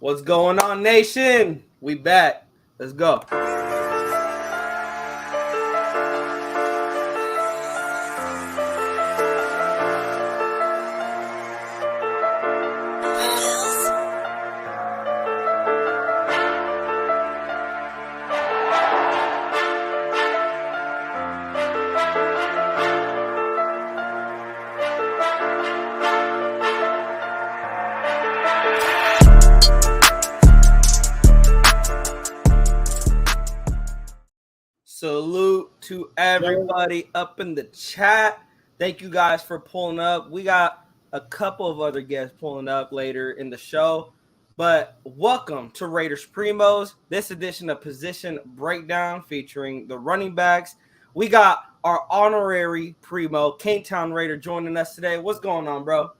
What's going on, nation? We back. Let's go. Salute to everybody up in the chat. Thank you guys for pulling up. We got a couple of other guests pulling up later in the show. But welcome to Raiders Primos, this edition of Position Breakdown featuring the running backs. We got our honorary Primo, K-Town Raider, joining us today. What's going on, bro?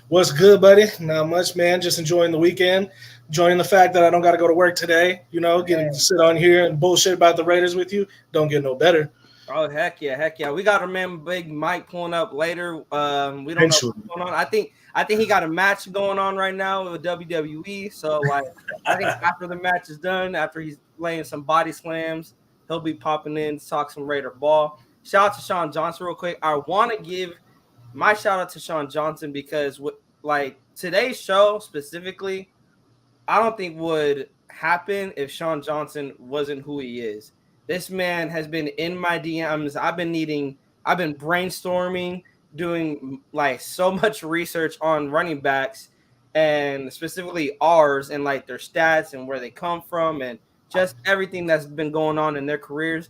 What's good, buddy? Not much, man. Just enjoying the weekend. Enjoying the fact that I don't got to go to work today. You know, getting to sit on here and bullshit about the Raiders with you. Don't get no better. Oh, heck yeah. We got our man Big Mike pulling up later. We don't know what's going on. I think he got a match going on right now with WWE. So, I think after the match is done, after he's laying some body slams, he'll be popping in to talk some Raider ball. Shout out to Sean Johnson real quick. I want to give my shout out to Sean Johnson because today's show specifically, I don't think would happen if Sean Johnson wasn't who he is. This man has been in my DMs. I've been brainstorming, doing so much research on running backs and specifically ours and their stats and where they come from and just everything that's been going on in their careers.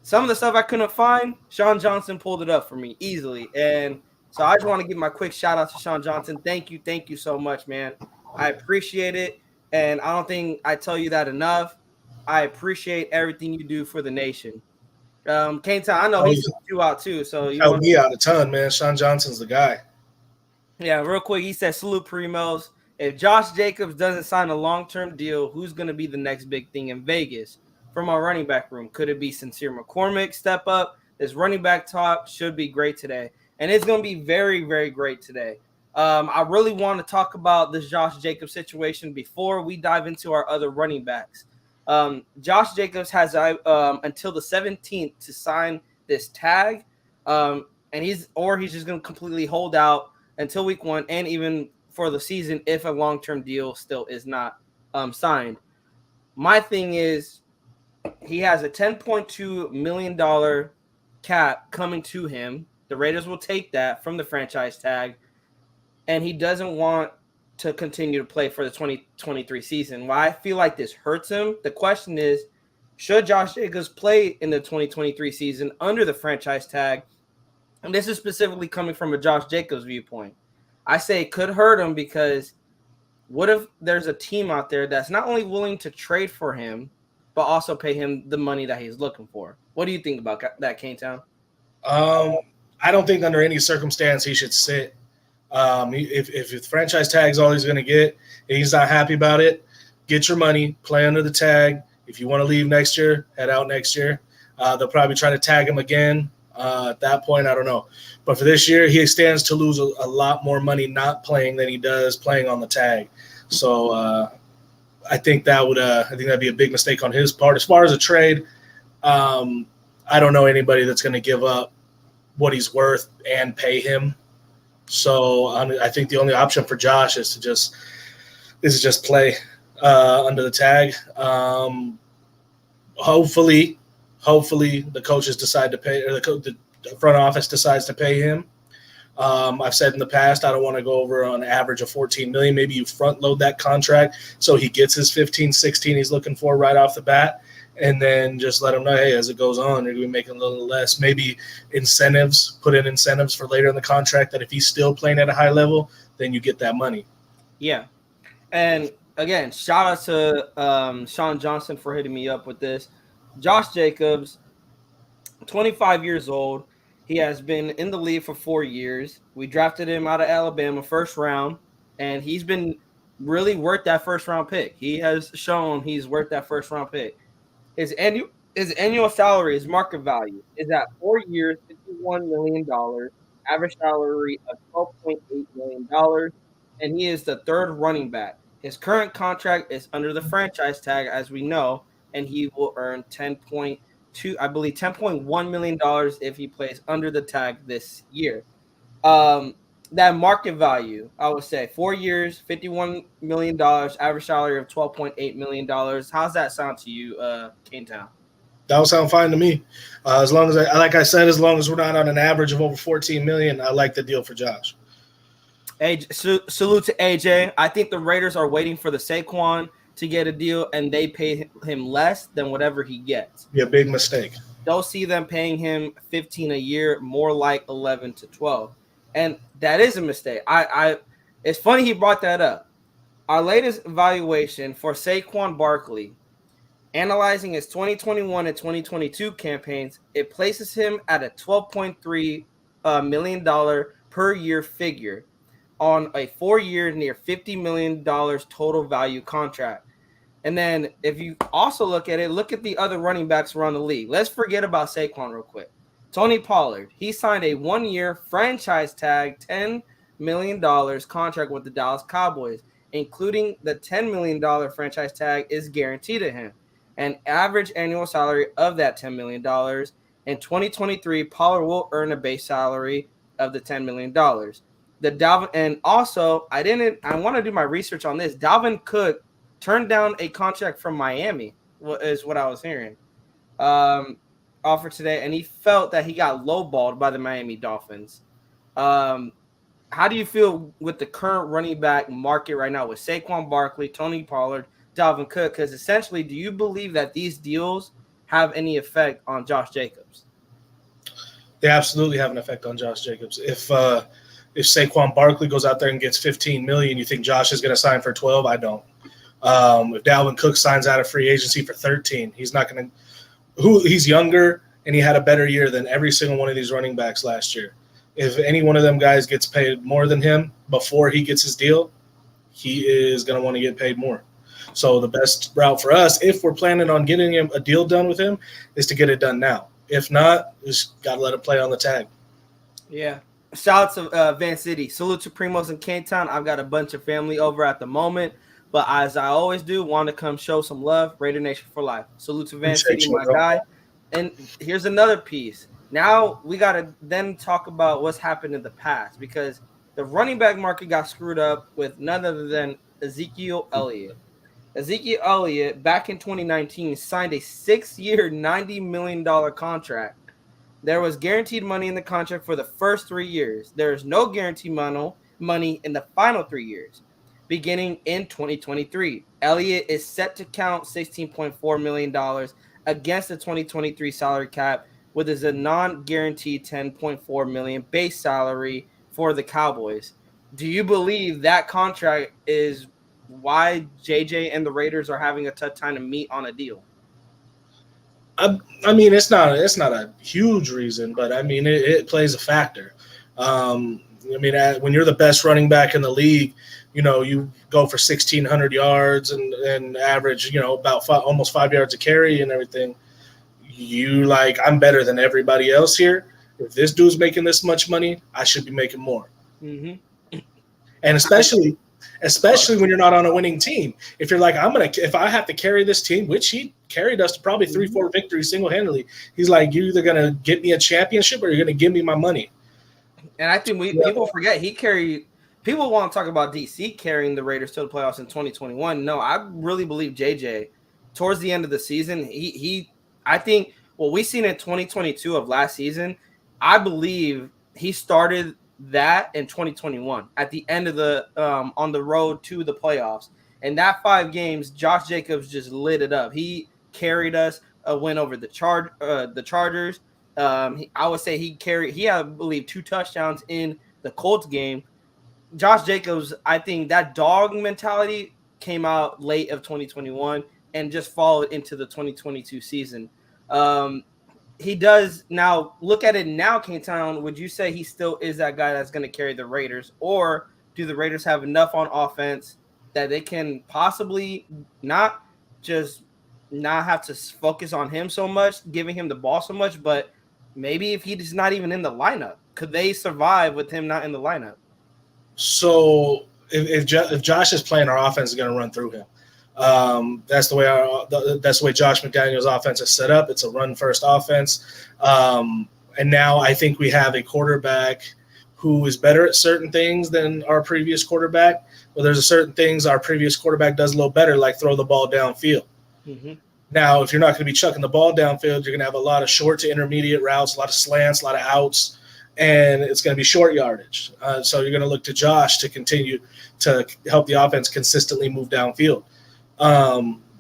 Some of the stuff I couldn't find, Sean Johnson pulled it up for me easily. And so I just want to give my quick shout out to Sean Johnson. Thank you so much, man. I appreciate it. And I don't think I tell you that enough. I appreciate everything you do for the nation. K-Town, I know he's you out too. So you helped me out a ton, man. Sean Johnson's the guy. Yeah, real quick, he said, salute Primos. If Josh Jacobs doesn't sign a long-term deal, who's going to be the next big thing in Vegas? From our running back room, could it be Sincere McCormik step up? This running back talk should be great today. And it's going to be very, very great today. I really want to talk about this Josh Jacobs situation before we dive into our other running backs. Josh Jacobs has until the 17th to sign this tag, and he's just going to completely hold out until week 1 and even for the season if a long-term deal still is not signed. My thing is he has a $10.2 million cap coming to him. The Raiders will take that from the franchise tag, and he doesn't want to continue to play for the 2023 season. Why I feel like this hurts him, the question is, should Josh Jacobs play in the 2023 season under the franchise tag? And this is specifically coming from a Josh Jacobs viewpoint. I say it could hurt him because what if there's a team out there that's not only willing to trade for him, but also pay him the money that he's looking for? What do you think about that, K-Town? I don't think under any circumstance he should sit. If the franchise tag is all he's going to get and he's not happy about it, get your money, play under the tag. If you want to leave next year, head out next year. They'll probably try to tag him again. At that point, I don't know. But for this year, he stands to lose a lot more money not playing than he does playing on the tag. So I think that'd be a big mistake on his part. As far as a trade, I don't know anybody that's going to give up what he's worth and pay him. So I think the only option for Josh is to just play under the tag. Hopefully the coaches decide to pay, or the front office decides to pay him. I've said in the past, I don't want to go over on average of $14 million. Maybe you front load that contract so he gets his 15, 16 he's looking for right off the bat. And then just let him know, hey, as it goes on, you're going to be making a little less. Maybe put in incentives for later in the contract that if he's still playing at a high level, then you get that money. Yeah. And again, shout out to Sean Johnson for hitting me up with this. Josh Jacobs, 25 years old. He has been in the league for 4 years. We drafted him out of Alabama first round, and he's been really worth that first round pick. He has shown he's worth that first round pick. His annual salary, his market value, is at 4 years, $51 million, average salary of $12.8 million, and he is the third running back. His current contract is under the franchise tag, as we know, and he will earn 10.2, I believe, $10.1 million if he plays under the tag this year. Um, that market value, I would say, 4 years, $51 million, average salary of $12.8 million. How's that sound to you, Kane Town? That would sound fine to me. As long as like I said, as long as we're not on an average of over 14 million, I like the deal for Josh. Salute to AJ. I think the Raiders are waiting for the Saquon to get a deal, and they pay him less than whatever he gets. Be a big mistake. Don't see them paying him 15 a year, more like 11 to 12. And that is a mistake. It's funny he brought that up. Our latest evaluation for Saquon Barkley, analyzing his 2021 and 2022 campaigns, it places him at a $12.3 million per year figure on a 4-year, near $50 million total value contract. And then if you also look at the other running backs around the league. Let's forget about Saquon real quick. Tony Pollard, he signed a 1-year franchise tag, $10 million contract with the Dallas Cowboys, including the $10 million franchise tag is guaranteed to him. An average annual salary of that $10 million. In 2023, Pollard will earn a base salary of the $10 million. And also, I want to do my research on this. Dalvin Cook turned down a contract from Miami, is what I was hearing, offered today, and he felt that he got lowballed by the Miami Dolphins. How do you feel with the current running back market right now with Saquon Barkley, Tony Pollard, Dalvin Cook? Because essentially, do you believe that these deals have any effect on Josh Jacobs? They absolutely have an effect on Josh Jacobs. If Saquon Barkley goes out there and gets 15 million, you think Josh is going to sign for 12? I don't. If Dalvin Cook signs out of free agency for 13, he's not going to. He's younger and he had a better year than every single one of these running backs last year. If any one of them guys gets paid more than him before he gets his deal, he is going to want to get paid more. So the best route for us, if we're planning on getting him a deal done with him, is to get it done now. If not, just got to let it play on the tag. Yeah. Shout out to Van City. Salute to Primos in Cane Town. I've got a bunch of family over at the moment, but as I always do, want to come show some love. Raider Nation for life. Salute to Van City, my guy. And here's another piece. Now we got to then talk about what's happened in the past, because the running back market got screwed up with none other than Ezekiel Elliott. Ezekiel Elliott, back in 2019, signed a 6-year, $90 million contract. There was guaranteed money in the contract for the first 3 years. There is no guaranteed money in the final 3 years. Beginning in 2023, Elliott is set to count $16.4 million against the 2023 salary cap, with a non-guaranteed $10.4 million base salary for the Cowboys. Do you believe that contract is why JJ and the Raiders are having a tough time to meet on a deal? I mean, it's not a huge reason, but I mean, it plays a factor. I mean, when you're the best running back in the league, you go for 1,600 yards and average, about almost 5 yards a carry and everything. I'm better than everybody else here. If this dude's making this much money, I should be making more. Mm-hmm. And especially when you're not on a winning team. If you're like, if I have to carry this team, which he carried us to probably 3-4 victories single-handedly, he's like, you're either going to get me a championship or you're going to give me my money. And I think people forget people want to talk about DC carrying the Raiders to the playoffs in 2021. No, I really believe JJ towards the end of the season, I think what we seen in 2022 of last season, I believe he started that in 2021 at the end of the on the road to the playoffs. And that 5 games, Josh Jacobs just lit it up. He carried us a win over the Chargers. I would say he had, I believe, 2 touchdowns in the Colts game. Josh Jacobs, I think that dog mentality came out late of 2021 and just followed into the 2022 season. He does now look at it now, K-Town. Would you say he still is that guy that's going to carry the Raiders, or do the Raiders have enough on offense that they can possibly not have to focus on him so much, giving him the ball so much, but maybe if he's not even in the lineup, could they survive with him not in the lineup? So if Josh is playing, our offense is going to run through him. That's the way Josh McDaniel's offense is set up. It's a run-first offense. And now I think we have a quarterback who is better at certain things than our previous quarterback. But there's certain things our previous quarterback does a little better, like throw the ball downfield. Mm-hmm. Now, if you're not going to be chucking the ball downfield, you're going to have a lot of short to intermediate routes, a lot of slants, a lot of outs, and it's going to be short yardage. So you're going to look to Josh to continue to help the offense consistently move downfield.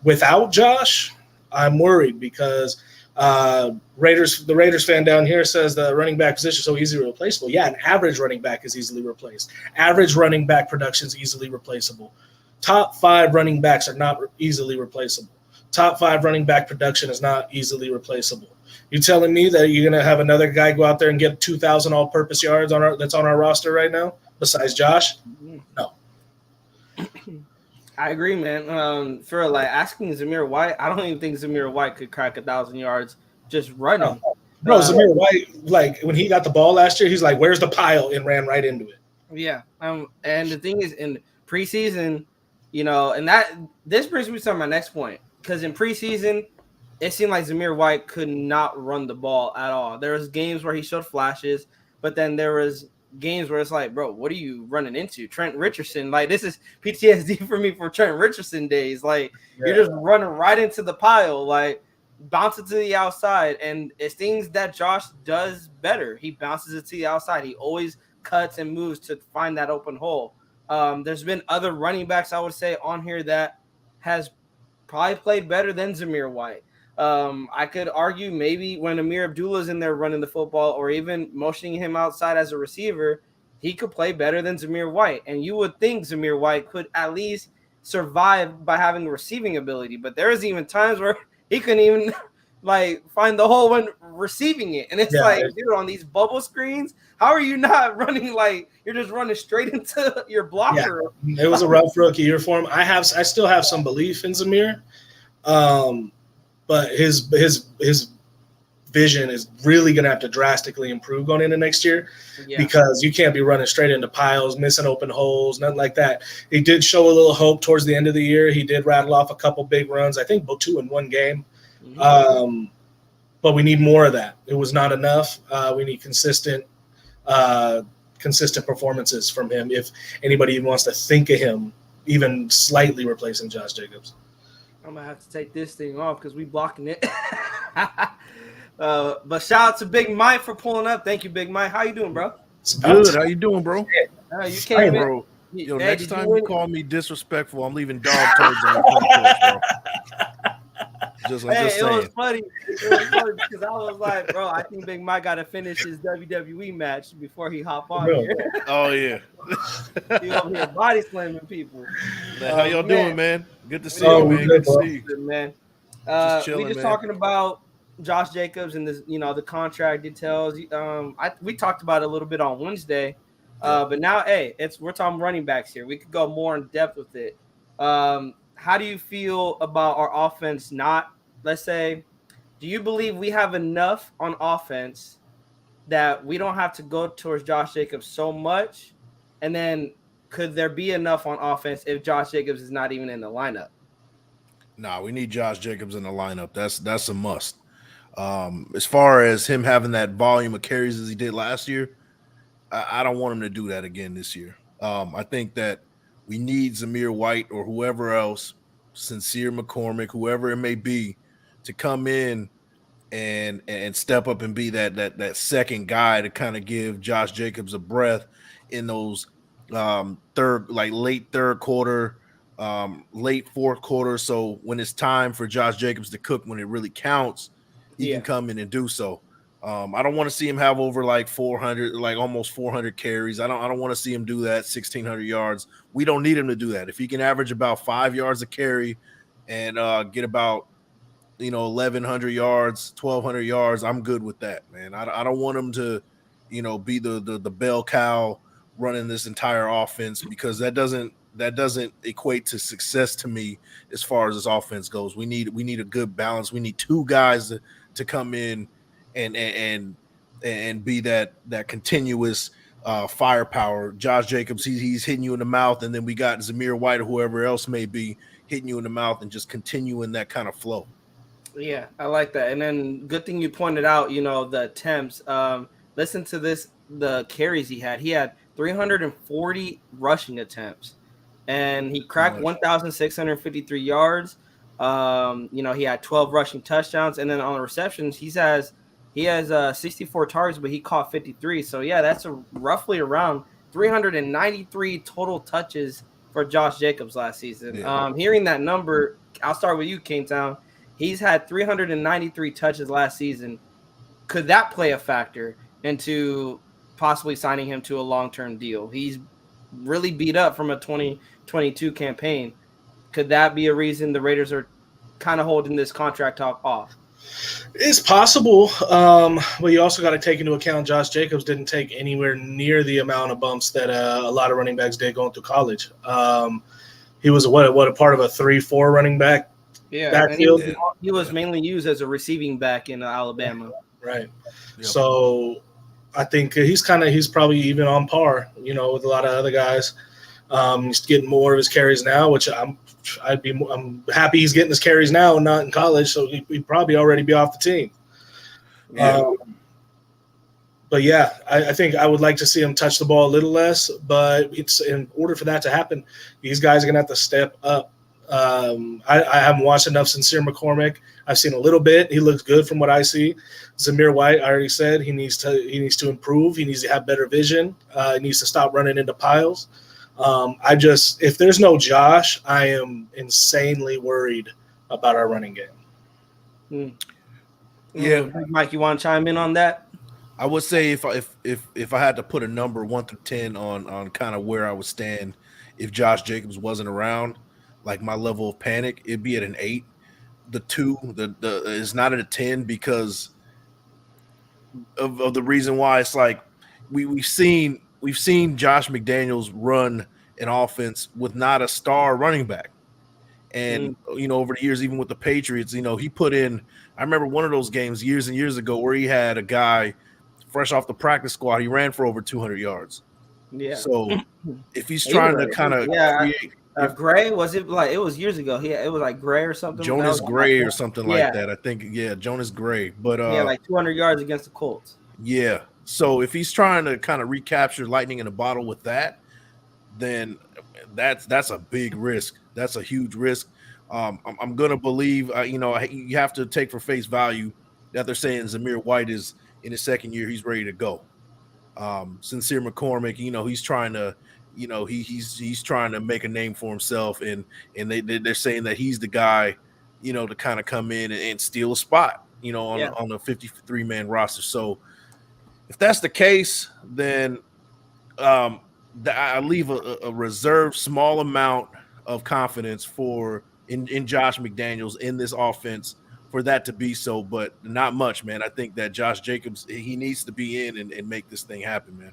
Without Josh, I'm worried because the Raiders fan down here says the running back position is so easily replaceable. Yeah, an average running back is easily replaced. Average running back production is easily replaceable. Top 5 running backs are not easily replaceable. Top 5 running back production is not easily replaceable. You telling me that you're going to have another guy go out there and get 2,000 all-purpose yards that's on our roster right now besides Josh? No. I agree, man. For like asking Zamir White, I don't even think Zamir White could crack 1,000 yards just running. Bro, Zamir White, like when he got the ball last year, he's like, "Where's the pile?" and ran right into it. Yeah. And the thing is, in preseason, and this brings me to my next point, because in preseason, it seemed like Zamir White could not run the ball at all. There was games where he showed flashes, but then there was games where it's like, bro, what are you running into? Trent Richardson, like this is PTSD for me for Trent Richardson days. Like you're just running right into the pile, like bouncing to the outside. And it's things that Josh does better. He bounces it to the outside. He always cuts and moves to find that open hole. There's been other running backs, I would say, on here that has probably played better than Zamir White. I could argue maybe when Amir Abdullah's in there running the football or even motioning him outside as a receiver, he could play better than Zamir White. And you would think Zamir White could at least survive by having receiving ability. But there's even times where he couldn't even like find the hole when receiving it. And it's dude, on these bubble screens, how are you not running like you're just running straight into your blocker? Yeah, it was a rough rookie year for him. I still have some belief in Zamir. But his vision is really going to have to drastically improve going into next year because you can't be running straight into piles, missing open holes, nothing like that. He did show a little hope towards the end of the year. He did rattle off a couple big runs, I think 2 in one game. Mm-hmm. But we need more of that. It was not enough. We need consistent performances from him if anybody even wants to think of him even slightly replacing Josh Jacobs. I'm going to have to take this thing off because we blocking it. But shout out to Big Mike for pulling up. Thank you, Big Mike. How you doing, bro? Good. How you doing, bro? You came in. Bro. Yo, next time you call me disrespectful, I'm leaving dog turds on the front porch, bro. Just saying. It was funny. Because I was like, bro, I think Big Mike got to finish his WWE match before he hop on here. Oh, yeah. He over here body slamming people. Man, how y'all doing, man? Good to see you, man. Good to see you. Man. Chilling, we just talking about Josh Jacobs and this, the contract details. We talked about it a little bit on Wednesday. But now, we're talking running backs here. We could go more in depth with it. How do you feel about our offense let's say, do you believe we have enough on offense that we don't have to go towards Josh Jacobs so much? And then could there be enough on offense if Josh Jacobs is not even in the lineup? Nah, we need Josh Jacobs in the lineup. That's a must. As far as him having that volume of carries as he did last year, I don't want him to do that again this year. I think that we need Zamir White or whoever else, Sincere McCormik, whoever it may be, to come in and step up and be that second guy to kind of give Josh Jacobs a breath in those late third quarter, late fourth quarter. So when it's time for Josh Jacobs to cook, when it really counts, he can come in and do so. I don't want to see him have over like 400, like almost 400 carries. I don't want to see him do that, 1,600 yards. We don't need him to do that. If he can average about 5 yards a carry and get about 1,100 yards, 1,200 yards, I'm good with that, man. I don't want him to, be the bell cow running this entire offense, because that doesn't equate to success to me as far as this offense goes. We need a good balance. We need 2 guys to come in and be that continuous firepower. Josh Jacobs, he's hitting you in the mouth, and then we got Zamir White or whoever else may be hitting you in the mouth and just continuing that kind of flow. Yeah, I like that. And then good thing you pointed out, the attempts. Listen to this, the carries he had. He had 340 rushing attempts, and he cracked 1,653 yards. He had 12 rushing touchdowns, and then on the receptions, he has 64 targets, but he caught 53. So yeah, that's roughly around 393 total touches for Josh Jacobs last season. Yeah. Hearing that number, I'll start with you, Kingtown. He's had 393 touches last season. Could that play a factor into possibly signing him to a long-term deal? He's really beat up from a 2022 campaign. Could that be a reason the Raiders are kind of holding this contract talk off? It's possible, but you also got to take into account Josh Jacobs didn't take anywhere near the amount of bumps that a lot of running backs did going through college. He was a part of a 3-4 running back. Yeah, backfield. And he was mainly used as a receiving back in Alabama. Right. Yep. So I think he's probably even on par, with a lot of other guys. He's getting more of his carries now, which I'm happy he's getting his carries now and not in college. So he'd probably already be off the team. Yeah. But yeah, I think I would like to see him touch the ball a little less, but it's in order for that to happen, these guys are going to have to step up. I haven't watched enough Sincere McCormik. I've seen a little bit. He looks good from what I see. Zamir White, I already said he needs to improve. He needs to have better vision. He needs to stop running into piles. If there's no Josh, I am insanely worried about our running game. Yeah, Mike, you want to chime in on that? I would say if I had to put a number 1 through 10 on kind of where I would stand if Josh Jacobs wasn't around, like my level of panic, it'd be at an 8. The 2, the is not at a 10 because of the reason why. It's like we've seen Josh McDaniels run an offense with not a star running back. And, over the years, even with the Patriots, he put in – I remember one of those games years and years ago where he had a guy fresh off the practice squad. He ran for over 200 yards. Yeah. So if he's trying to kind of create – Gray, was it like – it was years ago. It was like Gray or something. Jonas Gray or something like that. I think, Jonas Gray. But like 200 yards against the Colts. Yeah. So if he's trying to kind of recapture lightning in a bottle with that, then that's a big risk. That's a huge risk. I'm going to believe, you have to take for face value that they're saying Zamir White is in his second year. He's ready to go. Sincere McCormik, he's trying to, he's trying to make a name for himself. And they're saying that he's the guy, to kind of come in and steal a spot, on the 53-man roster. So if that's the case, then I leave a reserved small amount of confidence in Josh McDaniels in this offense for that to be so, but not much, man. I think that Josh Jacobs, he needs to be in and make this thing happen, man.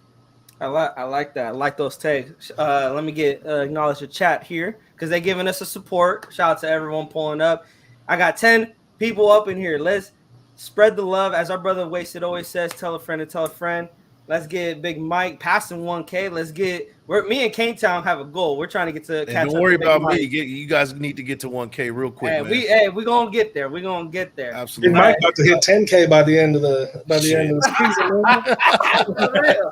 I like that. I like those takes. Let me acknowledge the chat here because they're giving us a support. Shout out to everyone pulling up. I got 10 people up in here. Let's spread the love. As our brother Wasted always says, tell a friend to tell a friend. Let's get Big Mike passing 1K. Me and Cane Town have a goal. We're trying to get to catch up. Don't worry about me. You guys need to get to 1K real quick. We're gonna get there. We're gonna get there. Absolutely. Big Mike about to hit 10K by the end of the season.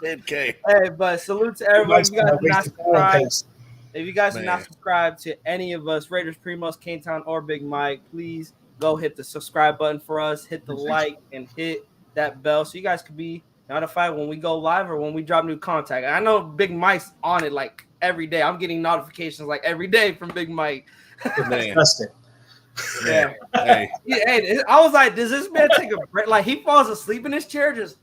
10K. Hey, but salute to everyone. If you guys are not subscribed to any of us, Raiders Primos, Cane Town, or Big Mike, please go hit the subscribe button for us. Hit the like and hit that bell so you guys could be notified when we go live or when we drop new content. I know Big Mike's on it like every day. I'm getting notifications like every day from Big Mike. Disgusting. Yeah. Hey, I was like, does this man take a break? Like he falls asleep in his chair, just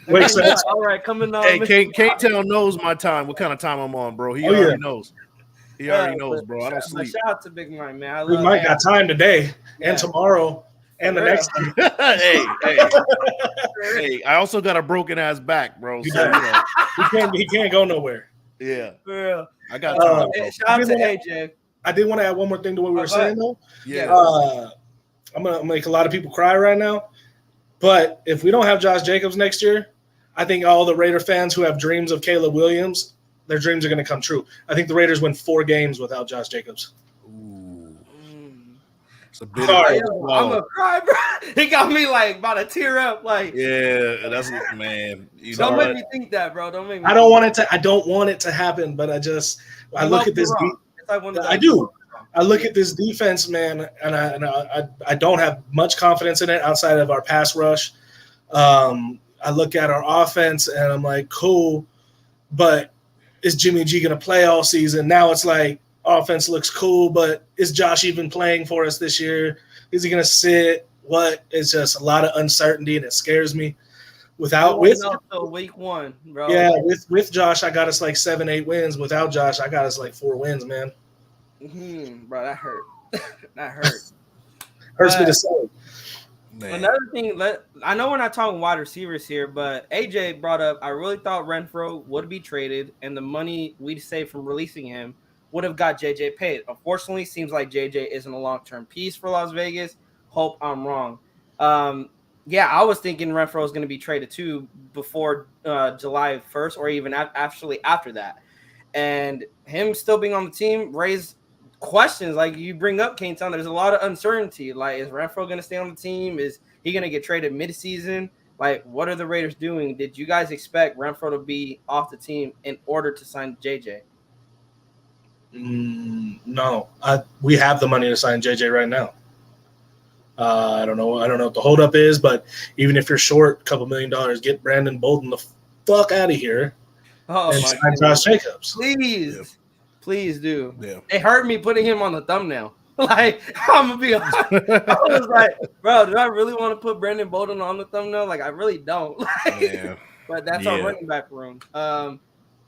wait. So like, all right, coming on. Hey, K-Town knows my time. What kind of time I'm on, bro? He already knows. He already knows, bro. I don't sleep. Shout out to Big Mike, man. Big Mike got time today and tomorrow. And the next time. hey, I also got a broken ass back, bro. So, he can't go nowhere. Yeah. Yeah. I got time. Shout out to AJ. I did want to add one more thing to what we were saying, though. Yeah. I'm going to make a lot of people cry right now. But if we don't have Josh Jacobs next year, I think all the Raider fans who have dreams of Caleb Williams, their dreams are going to come true. I think the Raiders win 4 games without Josh Jacobs. Ooh. Mm. It's a bitter Hard. pill to I'm swallow. gonna cry, bro. He got me like about to tear up. Like, Yeah, that's man. You don't know make what? me think that, bro. Don't make me. I don't want it to happen, but I look at this. It's like one of I those- do. I look at this defense, man, and I don't have much confidence in it outside of our pass rush. I look at our offense, and I'm like, cool, but is Jimmy G going to play all season? Now it's like offense looks cool, but is Josh even playing for us this year? Is he going to sit? What? It's just a lot of uncertainty, and it scares me. With week 1, bro. yeah, with Josh, I got us like 7-8 wins. Without Josh, I got us like 4 wins, man. Bro, that hurt. That hurt. Hurts me to say. Man. Another thing, I know we're not talking wide receivers here, but AJ brought up, I really thought Renfro would be traded, and the money we'd saved from releasing him would have got JJ paid. Unfortunately, seems like JJ isn't a long-term piece for Las Vegas. Hope I'm wrong. Yeah, I was thinking Renfro was going to be traded too before July 1st or even actually after that. And him still being on the team raised questions like you bring up, Kane Town. There's a lot of uncertainty. Like, is Renfro going to stay on the team? Is he going to get traded midseason? Like, what are the Raiders doing? Did you guys expect Renfro to be off the team in order to sign JJ? No, we have the money to sign JJ right now. I don't know what the holdup is, but even if you're short a couple $1 million, get Brandon Bolden the fuck out of here and sign Josh Jacobs. Please do. Yeah. It hurt me putting him on the thumbnail. Like, I'm gonna be honest. I was like, bro, do I really want to put Brandon Bolden on the thumbnail? Like, I really don't. Yeah. But that's our running back room.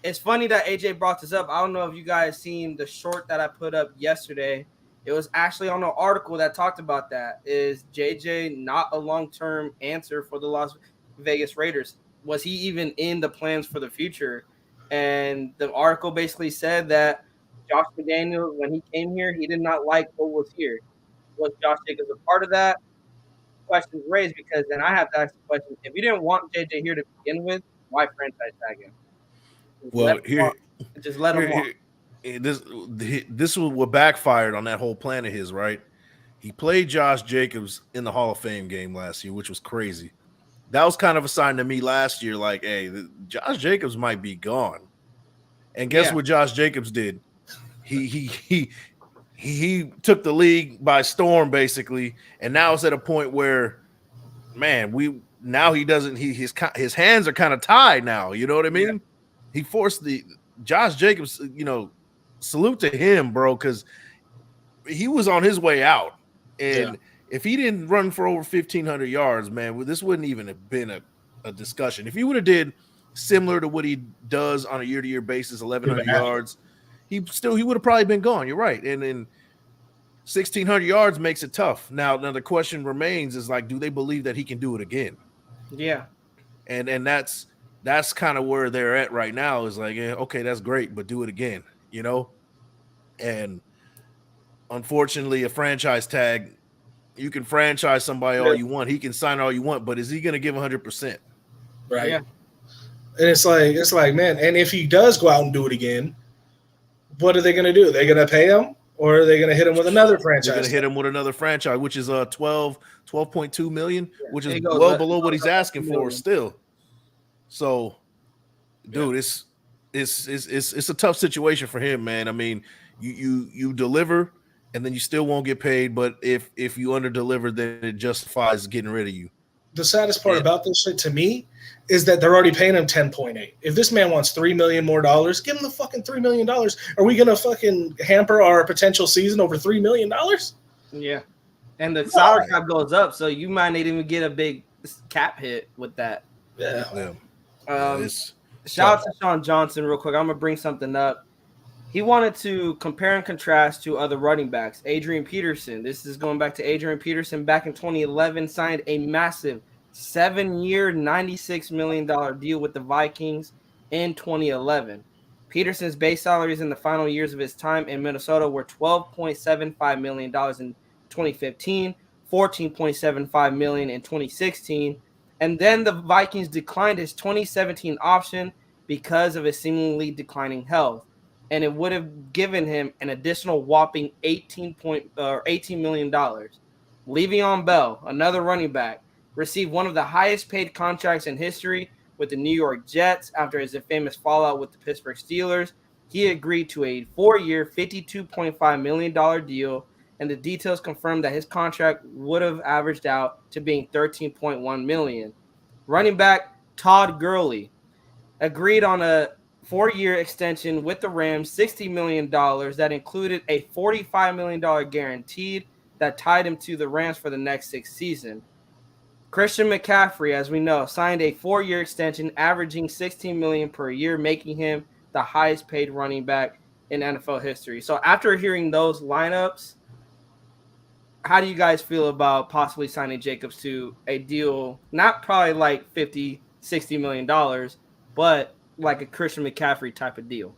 It's funny that AJ brought this up. I don't know if you guys seen the short that I put up yesterday. It was actually on an article that talked about that. Is JJ not a long-term answer for the Las Vegas Raiders? Was he even in the plans for the future? And the article basically said that Josh McDaniels, when he came here, he did not like what was here. Was Josh Jacobs a part of that? Questions raised, because then I have to ask the question: if you didn't want JJ here to begin with, why franchise tag him? Just let him walk. This was what backfired on that whole plan of his, right? He played Josh Jacobs in the Hall of Fame game last year, which was crazy. That was kind of a sign to me last year, like, hey, Josh Jacobs might be gone. And guess what Josh Jacobs did? He took the league by storm, basically, and now it's at a point where, man, his hands are kind of tied now. You know what I mean? Yeah. He forced Josh Jacobs, salute to him, bro, because he was on his way out. And if he didn't run for over 1,500 yards, man, this wouldn't even have been a discussion. If he would have did similar to what he does on a year-to-year basis, 1,100 yards, he would have probably been gone. You're right. And then 1,600 yards makes it tough. Now the question remains is, like, do they believe that he can do it again? Yeah. And that's kind of where they're at right now, is like, okay, that's great, but do it again, And unfortunately, a franchise tag, you can franchise somebody all you want. He can sign all you want, but is he going to give 100%? Right. Yeah. And it's like, man, and if he does go out and do it again, what are they going to do? They're going to pay him, or are they going to hit him with another franchise? They're going to hit him with another franchise, which is $12.2 million, which is well below what he's asking for still. So, dude, it's a tough situation for him, man. I mean, you deliver, and then you still won't get paid. But if you under-deliver, then it justifies getting rid of you. The saddest part about this shit to me is that they're already paying him 10.8. If this man wants $3 million more, give him the fucking $3 million. Are we gonna fucking hamper our potential season over $3 million? Yeah, and the salary cap goes up, so you might not even get a big cap hit with that. Yeah. Shout out to Sean Johnson real quick. I'm gonna bring something up. He wanted to compare and contrast to other running backs. Adrian Peterson. This is going back to Adrian Peterson. Back in 2011, signed a massive 7-year, $96 million deal with the Vikings in 2011. Peterson's base salaries in the final years of his time in Minnesota were $12.75 million in 2015, $14.75 million in 2016, And then the Vikings declined his 2017 option because of his seemingly declining health. And it would have given him an additional whopping $18 million. Le'Veon Bell, another running back, received one of the highest paid contracts in history with the New York Jets after his famous fallout with the Pittsburgh Steelers. He agreed to a 4-year, $52.5 million deal, and the details confirmed that his contract would have averaged out to being $13.1 million. Running back Todd Gurley agreed on a 4-year extension with the Rams, $60 million that included a $45 million guaranteed that tied him to the Rams for the next 6 seasons. Christian McCaffrey, as we know, signed a 4-year extension averaging $16 million per year, making him the highest paid running back in NFL history. So after hearing those lineups, how do you guys feel about possibly signing Jacobs to a deal, not probably like $50-60 million, but like a Christian McCaffrey type of deal?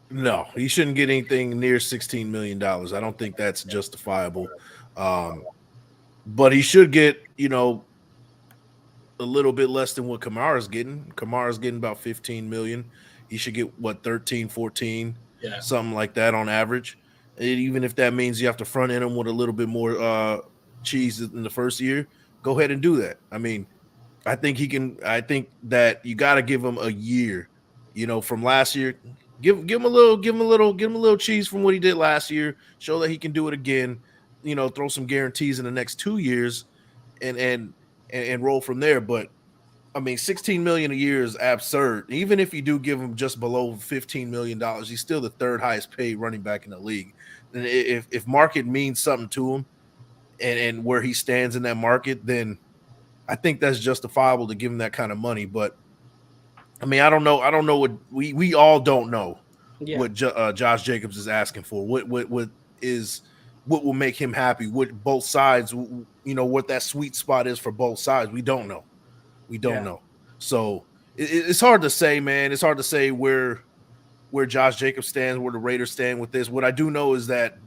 No, he shouldn't get anything near $16 million. I don't think that's justifiable. But he should get, a little bit less than what Kamara's getting. Kamara's getting about $15 million. He should get, 13, 14, something like that on average. And even if that means you have to front end him with a little bit more cheese in the first year, go ahead and do that. I mean, I think he can. I think that you got to give him a year, from last year. Give him a little cheese from what he did last year. Show that he can do it again. Throw some guarantees in the next 2 years, and roll from there. But I mean, $16 million a year is absurd. Even if you do give him just below $15 million, he's still the third highest paid running back in the league. And if market means something to him, and where he stands in that market, then I think that's justifiable to give him that kind of money. But I mean, I don't know what we all don't know what Josh Jacobs is asking for. What will make him happy? What both sides, what that sweet spot is for both sides. We don't know. We don't know. So it's hard to say, man. It's hard to say where Josh Jacobs stands, where the Raiders stand with this. What I do know is that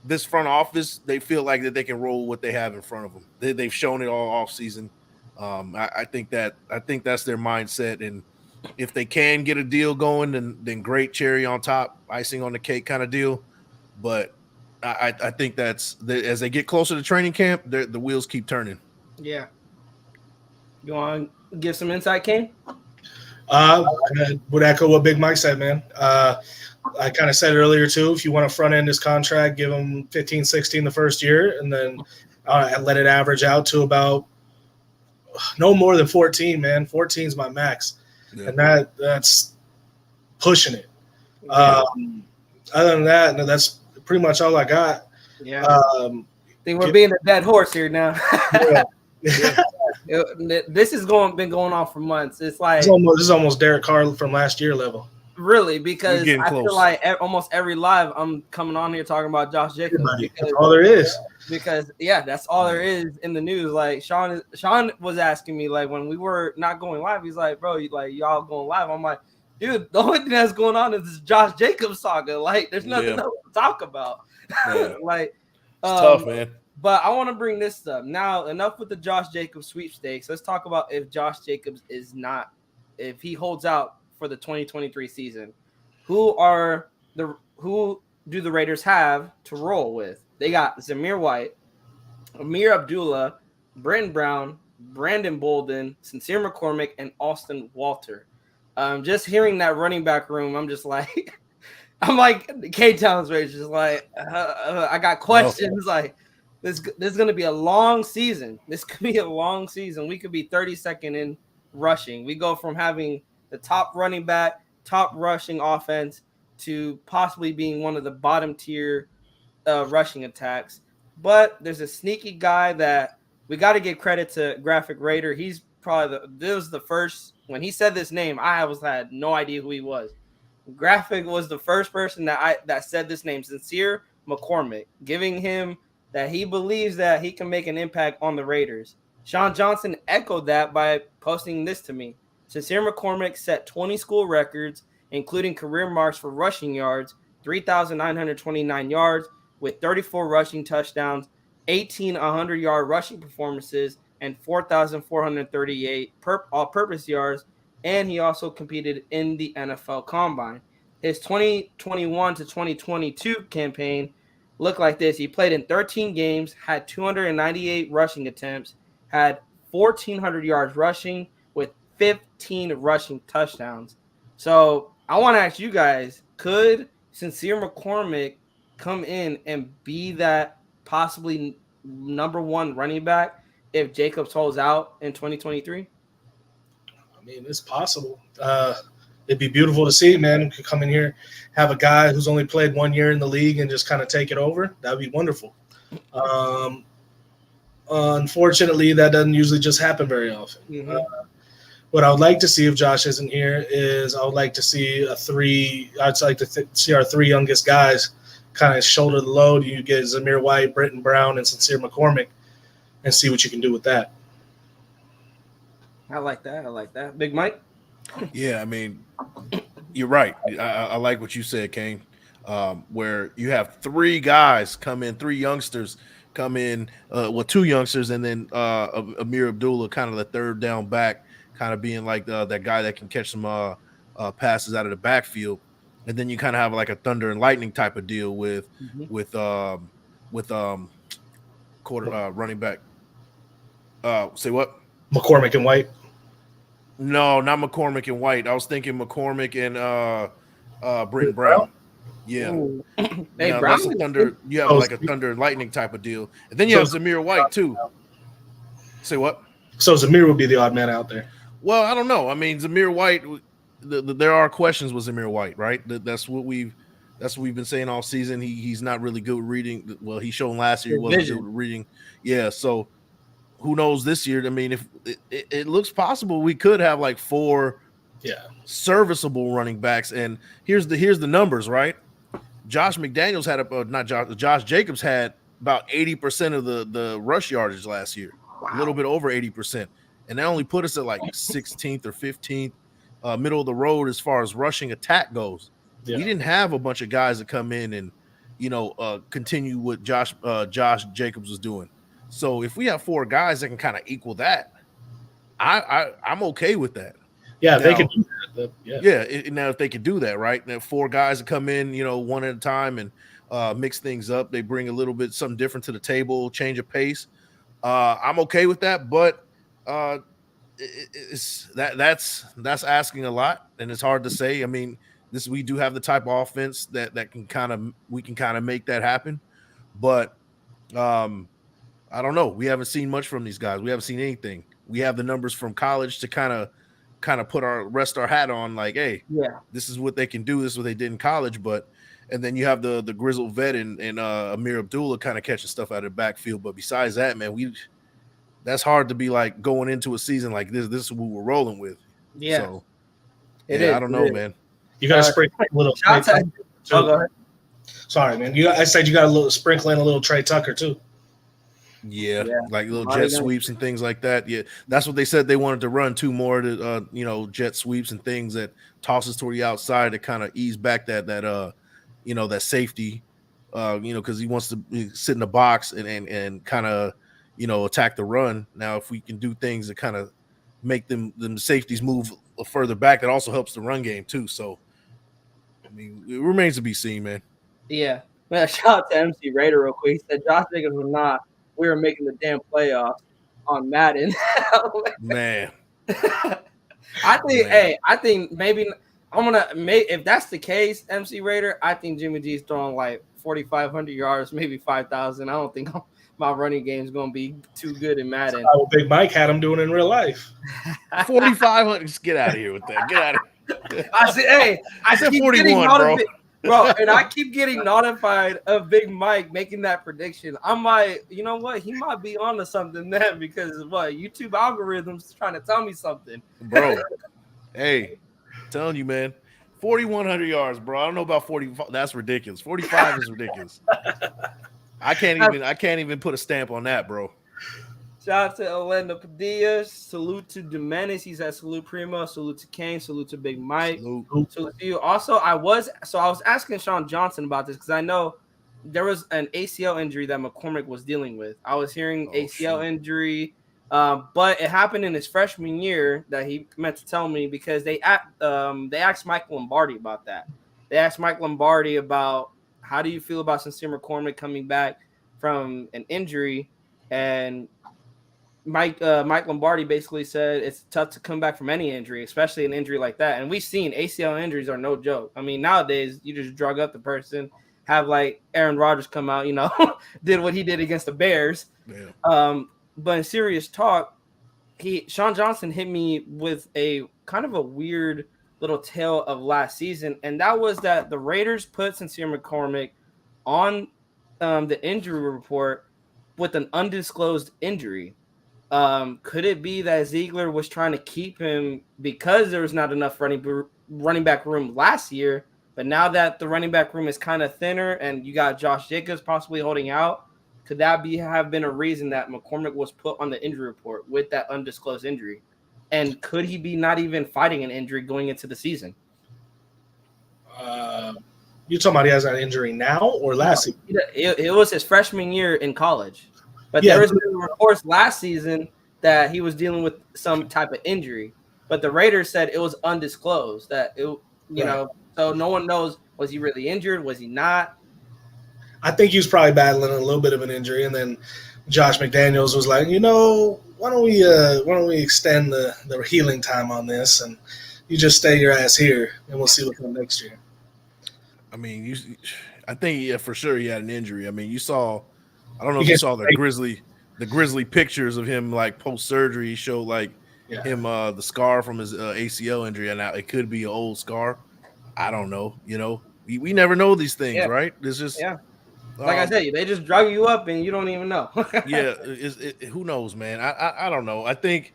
this front office, they feel like that they can roll what they have in front of them. They've shown it all off season. I think that's their mindset. And if they can get a deal going, then great, cherry on top, icing on the cake kind of deal. But I think that's as they get closer to training camp, the wheels keep turning. Yeah. You want to give some insight, Kane? I would echo what Big Mike said, man. I kind of said earlier, too, if you want to front end this contract, give him 15, 16 the first year, and then let it average out to about no more than 14, man. 14 is my max. Yeah. And that's pushing it. Other than that, no, that's pretty much all I got. Yeah. I think we're being a dead horse here now. Yeah. This is been going on for months. It's like this is almost Derek Carr from last year level. Really, because I feel like almost every live I'm coming on here talking about Josh Jacobs. That's all there is. Because that's all there is in the news. Like Sean was asking me, like, when we were not going live, he's like, bro, y'all going live. I'm like, dude, the only thing that's going on is this Josh Jacobs saga. Like, there's nothing else to talk about. Yeah. Like, it's tough, man. But I want to bring this up. Now, enough with the Josh Jacobs sweepstakes. Let's talk about if Josh Jacobs if he holds out for the 2023 season. Who do the Raiders have to roll with? They got Zamir White, Amir Abdullah, Brenton Brown, Brandon Bolden, Sincere McCormik, and Austin Walter. Just hearing that running back room, I'm just like, K-Town's Raiders, just like, I got questions. Like, this is going to be a long season. This could be a long season. We could be 32nd in rushing. We go from having the top running back, top rushing offense to possibly being one of the bottom tier rushing attacks. But there's a sneaky guy that we got to give credit to, Graphic Raider. He's probably this was the first, when he said this name, I had no idea who he was. Graphic was the first person that said this name, Sincere McCormik, giving him that he believes that he can make an impact on the Raiders. Sean Johnson echoed that by posting this to me. Sincere McCormik set 20 school records, including career marks for rushing yards, 3,929 yards with 34 rushing touchdowns, 18 100-yard rushing performances, and 4,438 all-purpose yards, and he also competed in the NFL Combine. His 2021 to 2022 campaign looked like this. He played in 13 games, had 298 rushing attempts, had 1,400 yards rushing with 15 rushing touchdowns. So I want to ask you guys, could Sincere McCormik come in and be that possibly number one running back if Jacobs holds out in 2023? I mean, it's possible. It'd be beautiful to see, man. You could come in here, have a guy who's only played 1 year in the league and just kind of take it over. That'd be wonderful. Unfortunately, that doesn't usually just happen very often. Mm-hmm. What I would like to see if Josh isn't here is I would like to see I'd like to see our 3 youngest guys kind of shoulder the load. You get Zamir White, Britton Brown, and Sincere McCormik, and see what you can do with that. I like that. Big Mike? Yeah, I mean, you're right. I like what you said, Kane, where you have 3 guys come in, 3 youngsters come in, 2 youngsters, and then Amir Abdullah, kind of the third down back, kind of being like that guy that can catch some passes out of the backfield. And then you kind of have like a thunder and lightning type of deal with running back. Say what? McCormick and White. No, not McCormick and White. I was thinking McCormick and Britton Brown. Yeah. Hey, Brown. Brown. That's a thunder. You have like a thunder and lightning type of deal, and then you have Zamir White too. Say what? So Zamir would be the odd man out there. Well, I don't know. I mean, Zamir White. There are questions with Zamir White, right? That's what we've been saying all season. He's not really good with reading. Well, he showed last year he wasn't good with reading. Yeah, so who knows this year? I mean, if it looks possible, we could have like 4 serviceable running backs. And here's the numbers, right? Josh McDaniels had Josh Jacobs had about 80% of the rush yardage last year. Wow. A little bit over 80%. And that only put us at like 16th or 15th. Middle of the road as far as rushing attack goes. We didn't have a bunch of guys that come in and continue what Josh Jacobs was doing. So if we have 4 guys that can kind of equal that, I'm okay with that. Yeah, now, they can do that. Now if they could do that, right? Now 4 guys that come in, one at a time and mix things up. They bring a little bit something different to the table, change of pace. I'm okay with that, but that's asking a lot, and it's hard to say. I mean, we do have the type of offense that we can kind of make that happen, but I don't know. We haven't seen much from these guys. We haven't seen anything. We have the numbers from college to kind of rest our hat on, like, hey, this is what they can do. This is what they did in college, and then you have the grizzled vet and Amir Abdullah kind of catching stuff out of the backfield. But besides that, man, that's hard to be like going into a season like this. This is what we're rolling with. Yeah. So, I don't know, man. You got to sprinkle a little. Go ahead. Sorry, man. I said you got a little sprinkle in a little Trey Tucker too. Yeah, like little jet sweeps and things like that. Yeah, that's what they said they wanted to run 2 more to jet sweeps and things that tosses toward the outside to kind of ease back that safety. Because he wants to sit in the box and kind of attack the run. Now, if we can do things that kind of make them safeties move further back, that also helps the run game too. So, I mean, it remains to be seen, man. Yeah. Man, shout out to MC Raider real quick. He said Josh Jacobs was not. We were making the damn playoffs on Madden. Man. I think maybe if that's the case, MC Raider, I think Jimmy G's throwing like 4,500 yards, maybe 5,000. I don't think my running game is going to be too good in Madden. That's how Big Mike had him doing in real life. 4,500. Just get out of here with that. Get out of here. I said 41, bro. Bro, and I keep getting notified of Big Mike making that prediction. I'm like, you know what? He might be onto something then because YouTube algorithms trying to tell me something. Bro, hey, I'm telling you, man, 4,100 yards, bro. I don't know about 40. That's ridiculous. 45 is ridiculous. I can't even put a stamp on that, bro. Shout out to Orlando Padilla. Salute to Domenis. He's at Salute Primo. Salute to Kane. Salute to Big Mike. Salute to you. Also, I was asking Sean Johnson about this because I know there was an ACL injury that McCormick was dealing with. I was hearing ACL injury. But it happened in his freshman year that he meant to tell me because they asked Mike Lombardi about that. They asked Mike Lombardi about how do you feel about Sincere McCormik coming back from an injury, and Mike Lombardi basically said it's tough to come back from any injury, especially an injury like that. And we've seen ACL injuries are no joke. I mean, nowadays you just drug up the person, have like Aaron Rodgers come out, did what he did against the Bears. Yeah. But in serious talk, Sean Johnson hit me with a kind of a weird little tale of last season, and that was that the Raiders put Sincere McCormik on the injury report with an undisclosed injury. Could it be that Ziegler was trying to keep him because there was not enough running back room last year, but now that the running back room is kind of thinner and you got Josh Jacobs possibly holding out, could that have been a reason that McCormick was put on the injury report with that undisclosed injury? And could he be not even fighting an injury going into the season? You talking about he has an injury now or last season? It was his freshman year in college. But there was reports last season that he was dealing with some type of injury. But the Raiders said it was undisclosed. That so no one knows, was he really injured? Was he not? I think he was probably battling a little bit of an injury, and then Josh McDaniels was like, why don't we extend the healing time on this, and you just stay your ass here, and we'll see what comes next year. I mean, I think for sure he had an injury. I mean, I don't know if you saw the Grizzly pictures of him like post surgery. He showed him the scar from his ACL injury, and now it could be an old scar. I don't know. We never know these things, right? It's just like I said, they just drug you up and you don't even know. Who knows, man? I don't know. I think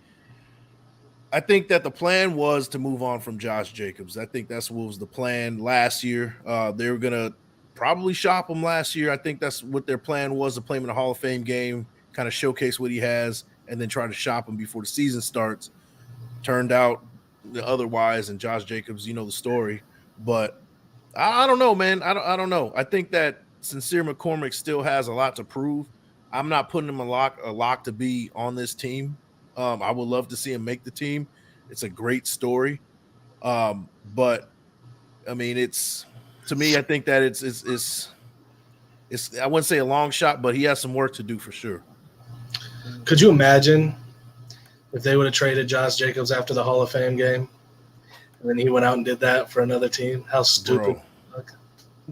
that the plan was to move on from Josh Jacobs. I think that's what was the plan last year. They were gonna probably shop him last year. I think that's what their plan was, to play him in a Hall of Fame game, kind of showcase what he has, and then try to shop him before the season starts. Turned out otherwise, and Josh Jacobs, the story. But I don't know, man. I don't know. I think that Sincere McCormick still has a lot to prove. I'm not putting him a lock to be on this team. I would love to see him make the team. It's a great story. But I mean, to me, I think that it's I wouldn't say a long shot, but he has some work to do for sure. Could you imagine if they would have traded Josh Jacobs after the Hall of Fame game, and then he went out and did that for another team? How stupid!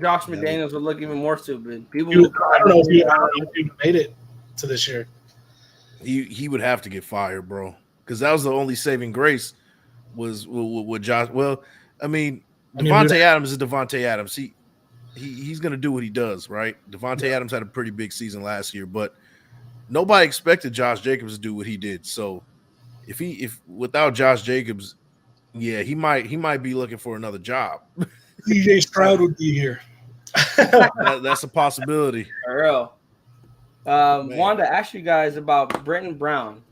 Josh McDaniels would look even more stupid. I don't know if he made it to this year. He would have to get fired, bro, because that was the only saving grace was with Josh. Well, I mean, Devontae Adams is Devontae Adams. He's going to do what he does, right? Devontae Adams had a pretty big season last year, but nobody expected Josh Jacobs to do what he did. So if without Josh Jacobs, he might be looking for another job. DJ Stroud would be here. That's a possibility. For real. Wanted to ask you guys about Brenton Brown.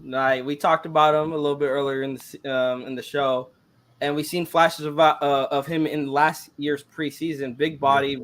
We talked about him a little bit earlier in the show, and we seen flashes of him in last year's preseason. Big body.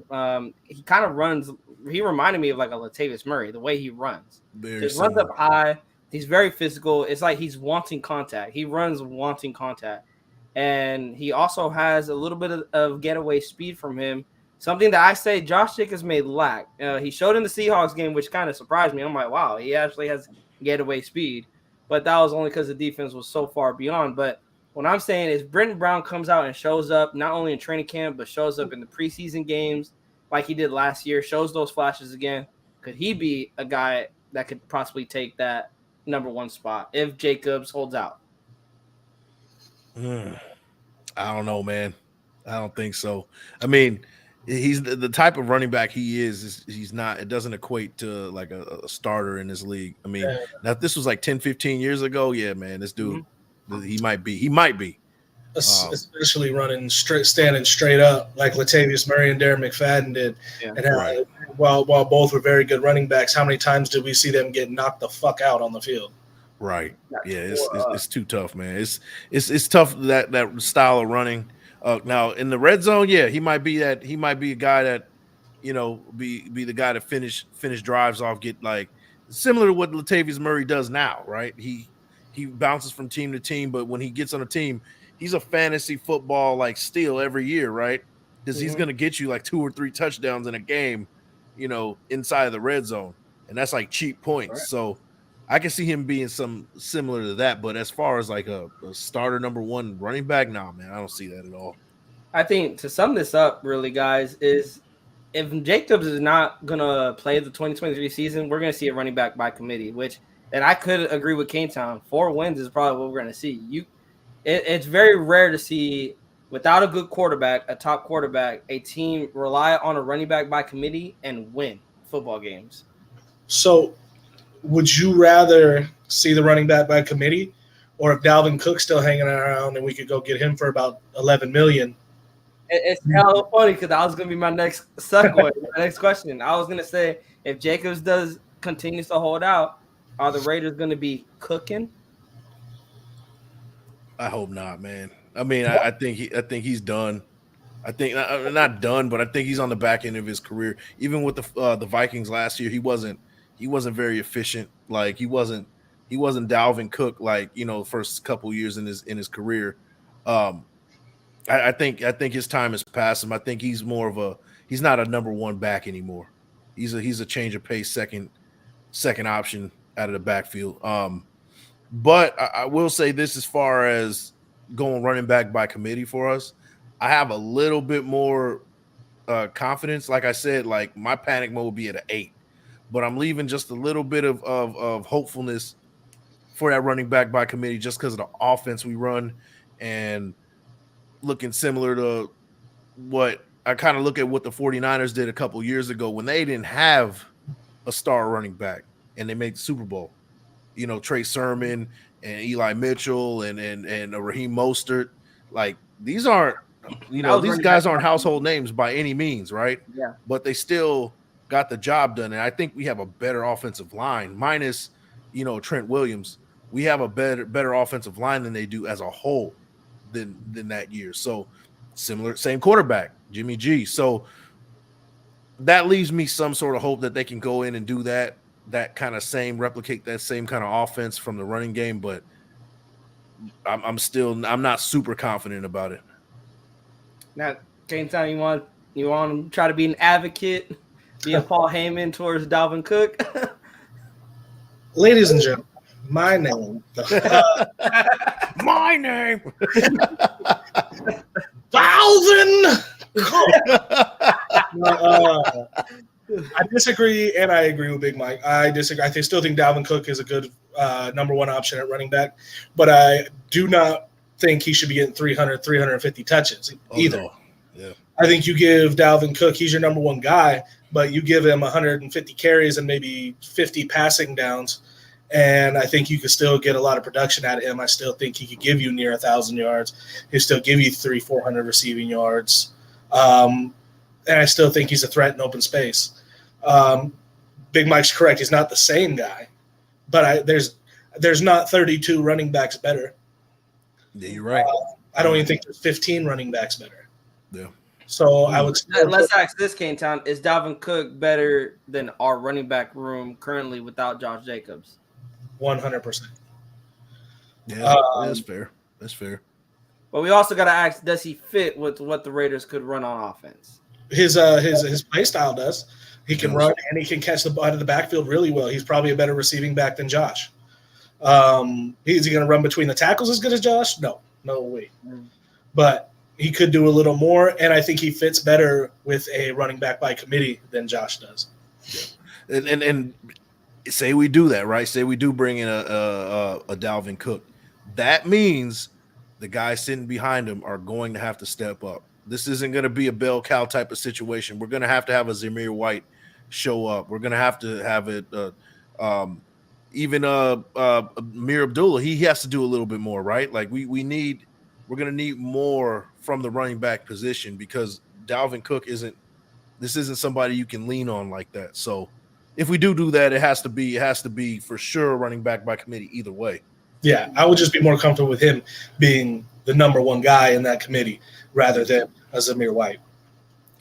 He kind of runs. He reminded me of like a Latavius Murray, the way he runs. He runs up high. He's very physical. It's like he's wanting contact. He runs wanting contact. And he also has a little bit of getaway speed from him, something that I say Josh Jacobs may lack. He showed in the Seahawks game, which kind of surprised me. I'm like, wow, he actually has getaway speed. But that was only because the defense was so far beyond. But what I'm saying is Brenton Brown comes out and shows up, not only in training camp, but shows up in the preseason games like he did last year, shows those flashes again. Could he be a guy that could possibly take that number one spot if Jacobs holds out? I don't know, man. I don't think so. I mean, he's the type of running back he is he's not. It doesn't equate to like a starter in this league. I mean, now if this was like 10, 15 years ago, yeah, man, this dude, he might be. Especially standing straight up like Latavius Murray and Darren McFadden did. Yeah, and while both were very good running backs, how many times did we see them get knocked the fuck out on the field? Right. Yeah, it's too tough, man. It's tough that style of running. Now in the red zone, yeah, he might be a guy that, be the guy to finish drives off, get like similar to what Latavius Murray does now, right? He he bounces from team to team, but when he gets on a team, he's a fantasy football like steal every year, right? Because he's going to get you like 2 or 3 touchdowns in a game, inside of the red zone, and that's like cheap points. Right. So I can see him being some similar to that, but as far as like a starter number 1 running back, nah, man, I don't see that at all. I think to sum this up, really, guys, is if Jacobs is not gonna play the 2023 season, we're gonna see a running back by committee. And I could agree with Kane Town. 4 wins is probably what we're gonna see. It's very rare to see without a good quarterback, a top quarterback, a team rely on a running back by committee and win football games. So, would you rather see the running back by committee, or if Dalvin Cook's still hanging around and we could go get him for about $11 million? It's hella funny because that was gonna be my next segue, my next question. I was gonna say if Jacobs continues to hold out, are the Raiders gonna be cooking? I hope not, man. I mean, I think he's done. I think not done, but I think he's on the back end of his career. Even with the Vikings last year, he wasn't very efficient. Like he wasn't Dalvin Cook like first couple years in his career. I think his time has passed him. I think he's he's not a number 1 back anymore. He's a change of pace second option out of the backfield. But I will say this as far as going running back by committee for us, I have a little bit more confidence. Like I said, like my panic mode will be at an 8, but I'm leaving just a little bit of hopefulness for that running back by committee just because of the offense we run and looking similar to what I kind of look at what the 49ers did a couple years ago when they didn't have a star running back and they made the Super Bowl. Trey Sermon and Eli Mitchell and Raheem Mostert. Like these aren't, these guys aren't household names by any means, right? Yeah. But they still got the job done. And I think we have a better offensive line, minus, Trent Williams. We have a better offensive line than they do as a whole than that year. So same quarterback, Jimmy G. So that leaves me some sort of hope that they can go in and do that kind of replicate that same kind of offense from the running game, but I'm not super confident about it. Now, Kane Town, you want to try to be an advocate, be a Paul Heyman towards Dalvin Cook? Ladies and gentlemen, my name. My name. 1,000. I disagree, and I agree with Big Mike. I disagree. I still think Dalvin Cook is a good number 1 option at running back, but I do not think he should be getting 350 touches either. No. Yeah. I think you give Dalvin Cook, he's your number 1 guy, but you give him 150 carries and maybe 50 passing downs, and I think you could still get a lot of production out of him. I still think he could give you near 1,000 yards. He'll still give you 300-400 receiving yards. And I still think he's a threat in open space. Big Mike's correct. He's not the same guy, but there's not 32 running backs better. Yeah, you're right. I don't even think there's 15 running backs better. Yeah. So I would. Let's ask this, Kane Town: is Dalvin Cook better than our running back room currently without Josh Jacobs? 100%. Yeah, that's fair. That's fair. But we also got to ask: does he fit with what the Raiders could run on offense? His play style does. He can run and he can catch the ball out of the backfield really well. He's probably a better receiving back than Josh. Is he going to run between the tackles as good as Josh? No way. But he could do a little more, and I think he fits better with a running back by committee than Josh does. Yeah. And say we do that, right? Say we do bring in a Dalvin Cook. That means the guys sitting behind him are going to have to step up. This isn't going to be a bell cow type of situation. We're going to have a Zamir White show up. We're going to have it. Even Amir Abdullah, he has to do a little bit more, right? Like we're going to need more from the running back position because Dalvin Cook isn't somebody you can lean on like that. So if we do that, it has to be for sure running back by committee either way. Yeah, I would just be more comfortable with him being the number 1 guy in that committee rather than a Zamir White.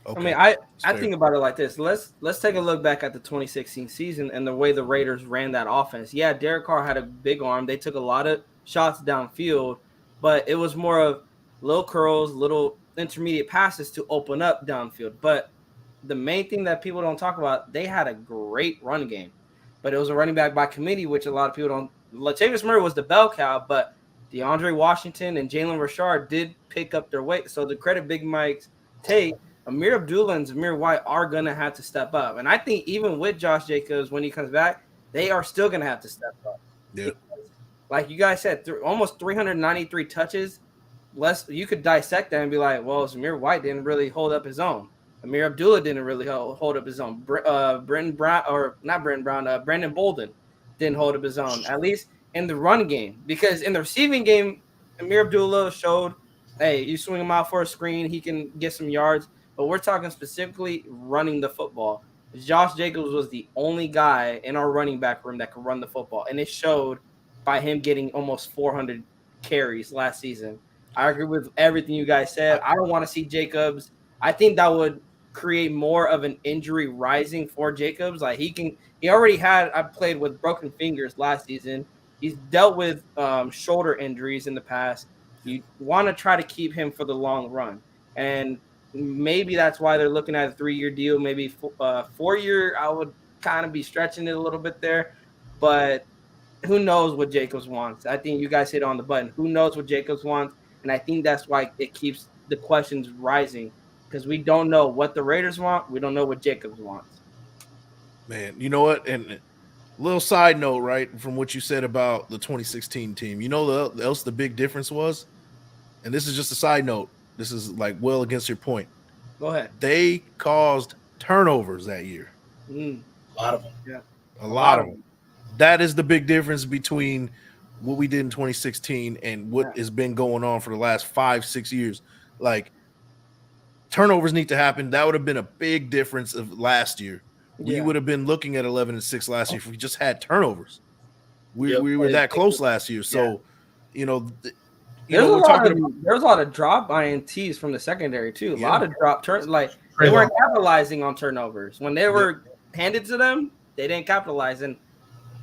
I mean, I think about it like this. Let's take a look back at the 2016 season and the way the Raiders ran that offense. Yeah, Derek Carr had a big arm. They took a lot of shots downfield, but it was more of little curls, little intermediate passes to open up downfield. But the main thing that people don't talk about, they had a great run game, but it was a running back by committee, which a lot of people don't. Latavius Murray was the bell cow, but DeAndre Washington and Jalen Richard did pick up their weight. So the credit Big Mike's take. Amir Abdullah and Zamir White are going to have to step up. And I think even with Josh Jacobs, when he comes back, they are still going to have to step up. Yeah. Because, like you guys said, almost 393 touches. You could dissect that and be like, well, Zamir White didn't really hold up his own. Amir Abdullah didn't really hold up his own. Brandon Bolden didn't hold up his own, at least in the run game. Because in the receiving game, Amir Abdullah showed, hey, you swing him out for a screen, he can get some yards. But we're talking specifically running the football. Josh Jacobs was the only guy in our running back room that could run the football. And it showed by him getting almost 400 carries last season. I agree with everything you guys said. I don't want to see Jacobs. I think that would create more of an injury rising for Jacobs. Like he already had, I played with broken fingers last season. He's dealt with shoulder injuries in the past. You want to try to keep him for the long run. And maybe that's why they're looking at a 3-year deal, maybe 4-year. I would kind of be stretching it a little bit there, but who knows what Jacobs wants? I think you guys hit on the button. Who knows what Jacobs wants? And I think that's why it keeps the questions rising because we don't know what the Raiders want. We don't know what Jacobs wants. Man, you know what? And a little side note, right, from what you said about the 2016 team. You know what else the big difference was? And this is just a side note. This is like well against your point. Go ahead. They caused turnovers that year. A lot of them. Yeah. A lot of them. That is the big difference between what we did in 2016 and what has been going on for the last 5-6 years. Like, turnovers need to happen. That would have been a big difference of last year. We would have been looking at 11-6 last year if we just had turnovers. We were that close last year. So, you know, there's a lot of drop INTs from the secondary too. A lot of drop turns. Like they weren't capitalizing on turnovers when they were handed to them. They didn't capitalize. And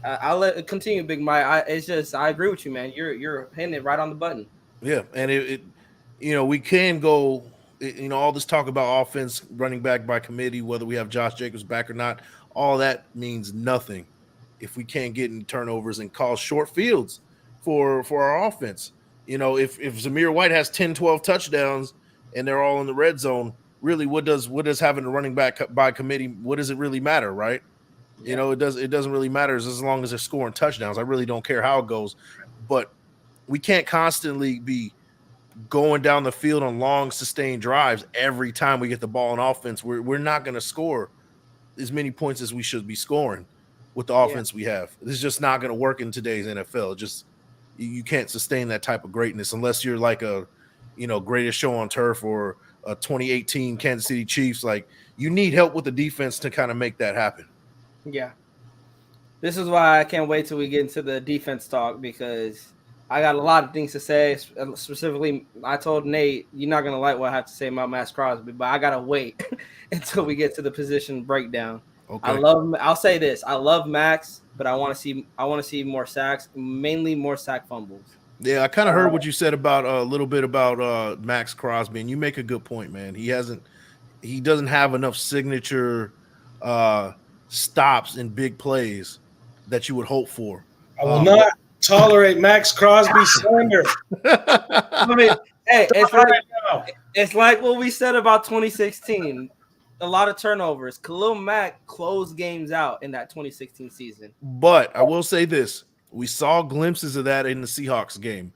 I'll let it continue, Big Mike. I agree with you, man. You're hitting it right on the button. Yeah, and it we can go. All this talk about offense, running back by committee, whether we have Josh Jacobs back or not, all that means nothing if we can't get in turnovers and cause short fields for our offense. If Zamir White has 10, 12 touchdowns and they're all in the red zone, really, what does having a running back by committee, what does it really matter, right? Yeah. It doesn't really matter as long as they're scoring touchdowns. I really don't care how it goes. But we can't constantly be going down the field on long, sustained drives every time we get the ball in offense. We're not going to score as many points as we should be scoring with the offense we have. This is just not going to work in today's NFL. You can't sustain that type of greatness unless you're like a, greatest show on turf or a 2018 Kansas City Chiefs. Like, you need help with the defense to kind of make that happen. Yeah. This is why I can't wait till we get into the defense talk because I got a lot of things to say. Specifically, I told Nate, you're not going to like what I have to say about Max Crosby, but I got to wait until we get to the position breakdown. Okay. I'll say this. I love Max, but I want to see more sacks, mainly more sack fumbles. Yeah, I kind of heard what you said about a little bit about Max Crosby, and you make a good point, man. He doesn't have enough signature stops in big plays that you would hope for. I will not tolerate Max Crosby slander. I mean, hey, it's like what we said about 2016. A lot of turnovers. Khalil Mack closed games out in that 2016 season. But I will say this. We saw glimpses of that in the Seahawks game.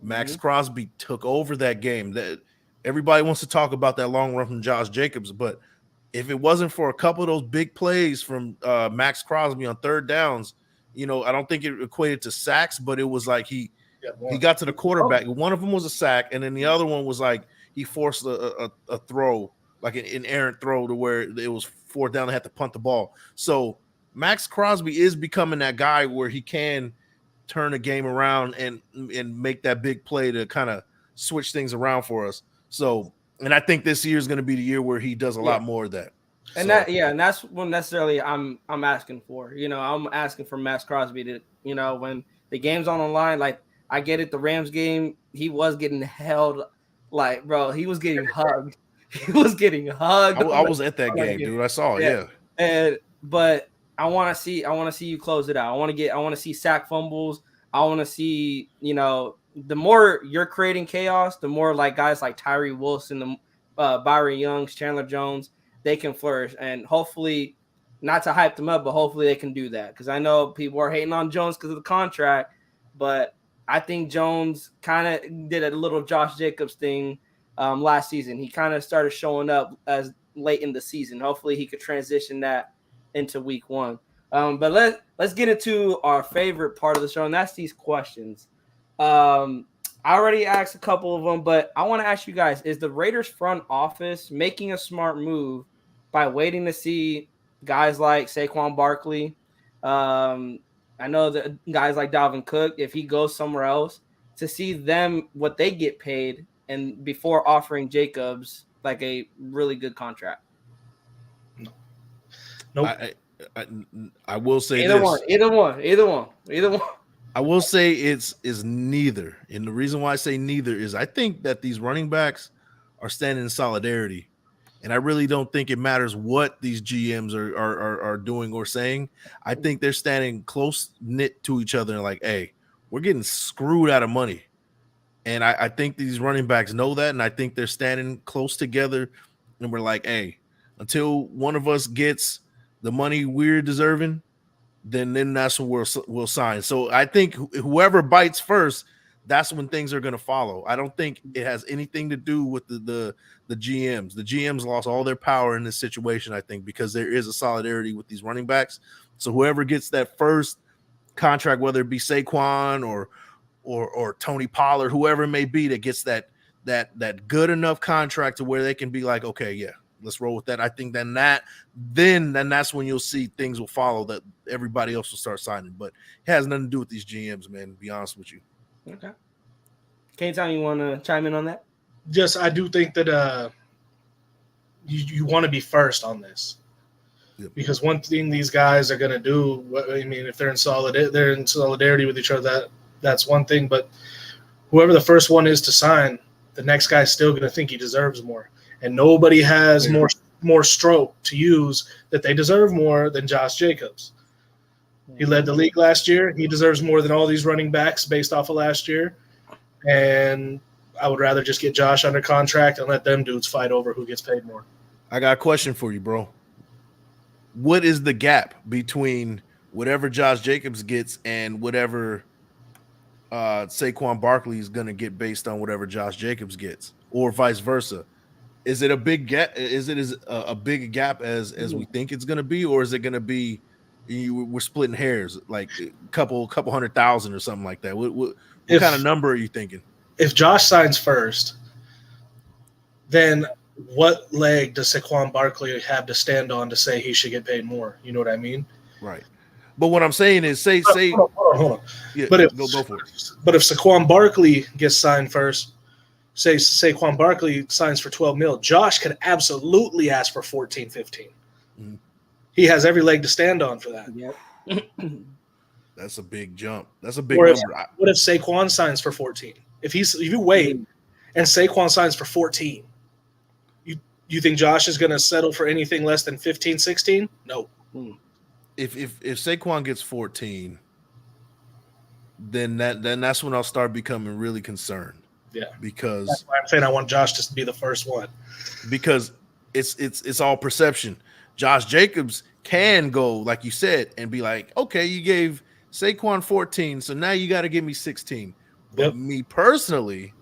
Max Crosby took over that game. That everybody wants to talk about that long run from Josh Jacobs, but if it wasn't for a couple of those big plays from Max Crosby on third downs, I don't think it equated to sacks, but it was like he got to the quarterback. One of them was a sack, and then the other one was like he forced a throw, like an errant throw to where it was fourth down and had to punt the ball. So Max Crosby is becoming that guy where he can turn a game around and make that big play to kind of switch things around for us. So And I think this year is going to be the year where he does a lot more of that. And and that's what necessarily I'm asking for. I'm asking for Max Crosby to, when the game's on the line, like I get it, the Rams game, he was getting held, like, bro, he was getting hugged. He was getting hugged. I was at that game, dude. I saw it, But I want to see you close it out. I want to see sack fumbles. I want to see, the more you're creating chaos, the more like guys like Tyree Wilson, the Byron Youngs, Chandler Jones, they can flourish. And hopefully, not to hype them up, but hopefully they can do that. Because I know people are hating on Jones because of the contract, but I think Jones kind of did a little Josh Jacobs thing last season. He kind of started showing up as late in the season. Hopefully he could transition that into week 1. But let's get into our favorite part of the show, and that's these questions. I already asked a couple of them, but I want to ask you guys, is the Raiders front office making a smart move by waiting to see guys like Saquon Barkley? I know that guys like Dalvin Cook, if he goes somewhere else, to see them, what they get paid, and before offering Jacobs like a really good contract. Nope. I will say either one. I will say it's neither. And the reason why I say neither is I think that these running backs are standing in solidarity. And I really don't think it matters what these GMs are doing or saying. I think they're standing close knit to each other and like, hey, we're getting screwed out of money. And I think these running backs know that. And I think they're standing close together. And we're like, hey, until one of us gets the money we're deserving, then that's when we'll sign. So I think whoever bites first, that's when things are going to follow. I don't think it has anything to do with the GMs. The GMs lost all their power in this situation, I think, because there is a solidarity with these running backs. So whoever gets that first contract, whether it be Saquon or Tony Pollard, whoever it may be, that gets that good enough contract to where they can be like, okay, yeah, let's roll with that. I think then that's when you'll see things will follow, that everybody else will start signing. But it has nothing to do with these GMs, man, to be honest with you. Okay. K-Town, you want to chime in on that? Just, I do think that you want to be first on this. Yep. Because one thing these guys are going to do, I mean, if they're in solidarity with each other, that's one thing. But whoever the first one is to sign, the next guy's still going to think he deserves more. And nobody has more stroke to use that they deserve more than Josh Jacobs. He led the league last year. He deserves more than all these running backs based off of last year. And I would rather just get Josh under contract and let them dudes fight over who gets paid more. I got a question for you, bro. What is the gap between whatever Josh Jacobs gets and whatever Saquon Barkley is going to get based on whatever Josh Jacobs gets, or vice versa? Is it a big gap? Is it a big gap as we think it's going to be, or is it going to be we're splitting hairs, like a couple 100,000 or something like that? What kind of number are you thinking? If Josh signs first, then what leg does Saquon Barkley have to stand on to say he should get paid more? You know what I mean? Right. But what I'm saying is, say, hold on. Yeah, but if go for it. But if Saquon Barkley gets signed first, say Saquon Barkley signs for $12 million, Josh could absolutely ask for 14, 15. Mm-hmm. He has every leg to stand on for that. Yep. That's a big jump. That's a big number. What if Saquon signs for 14? If you wait and Saquon signs for 14, you think Josh is going to settle for anything less than 15, 16? No. If Saquon gets 14, then that's when I'll start becoming really concerned. Yeah. Because that's why I'm saying I want Josh to be the first one. Because it's all perception. Josh Jacobs can go, like you said, and be like, okay, you gave Saquon 14, so now you got to give me 16. But me personally,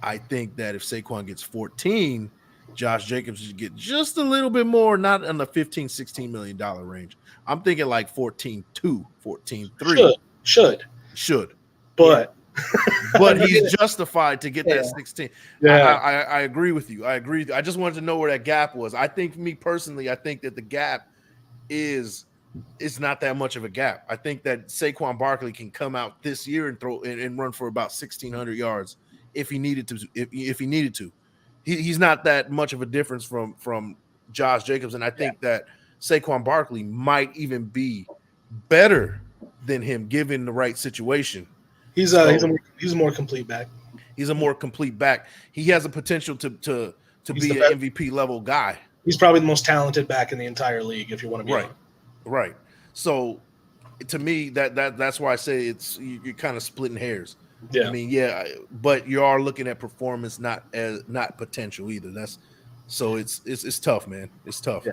I think that if Saquon gets 14, Josh Jacobs should get just a little bit more, not in the $15-16 million range. I'm thinking like 14-2, 14-3. Should. But but he's justified to get that 16. Yeah. I agree with you. I agree. I just wanted to know where that gap was. I think, me personally, I think that the gap is not that much of a gap. I think that Saquon Barkley can come out this year and throw and run for about 1,600 yards if he needed to. If he needed to, He's not that much of a difference from Josh Jacobs, and I think that Saquon Barkley might even be better than him given the right situation. He's a more complete back. He's a more complete back. He has a potential to be an MVP level guy. He's probably the most talented back in the entire league, if you want to be honest. Right. So to me, that's why I say you're kind of splitting hairs. Yeah. I mean, but you are looking at performance, not potential either. It's tough, man. It's tough. Yeah.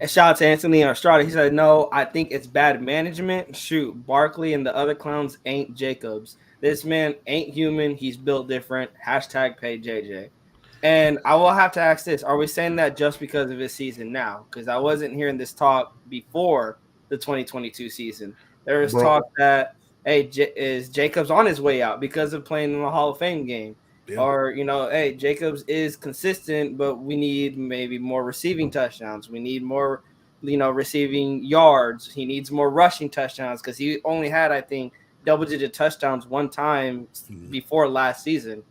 And shout out to Anthony Estrada. He said, "No, I think it's bad management. Shoot, Barkley and the other clowns ain't Jacobs. This man ain't human. He's built different. Hashtag pay JJ." And I will have to ask this: are we saying that just because of his season now? Because I wasn't hearing this talk before the 2022 season. There was talk that, hey, is Jacobs on his way out because of playing in the Hall of Fame game? Yeah. Or, hey, Jacobs is consistent, but we need maybe more receiving touchdowns. We need more, receiving yards. He needs more rushing touchdowns because he only had, I think, double-digit touchdowns one time before last season.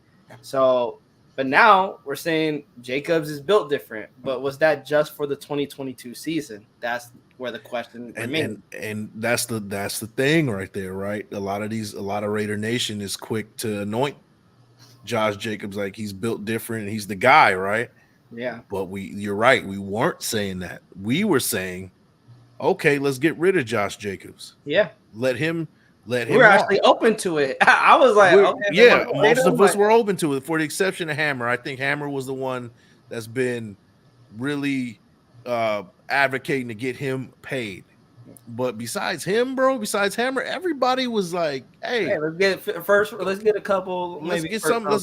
So, but now we're saying Jacobs is built different. But was that just for the 2022 season? That's where the question remains. And that's the thing right there, right? A lot of Raider Nation is quick to anoint Josh Jacobs like he's built different and he's the guy, right? Yeah. But you're right. We weren't saying that. We were saying, okay, let's get rid of Josh Jacobs. Yeah. Let him. We're actually open to it. I was like, most of us were open to it, for the exception of Hammer. I think Hammer was the one that's been really advocating to get him paid. But besides Hammer, everybody was like, "Hey, let's get a couple. Let's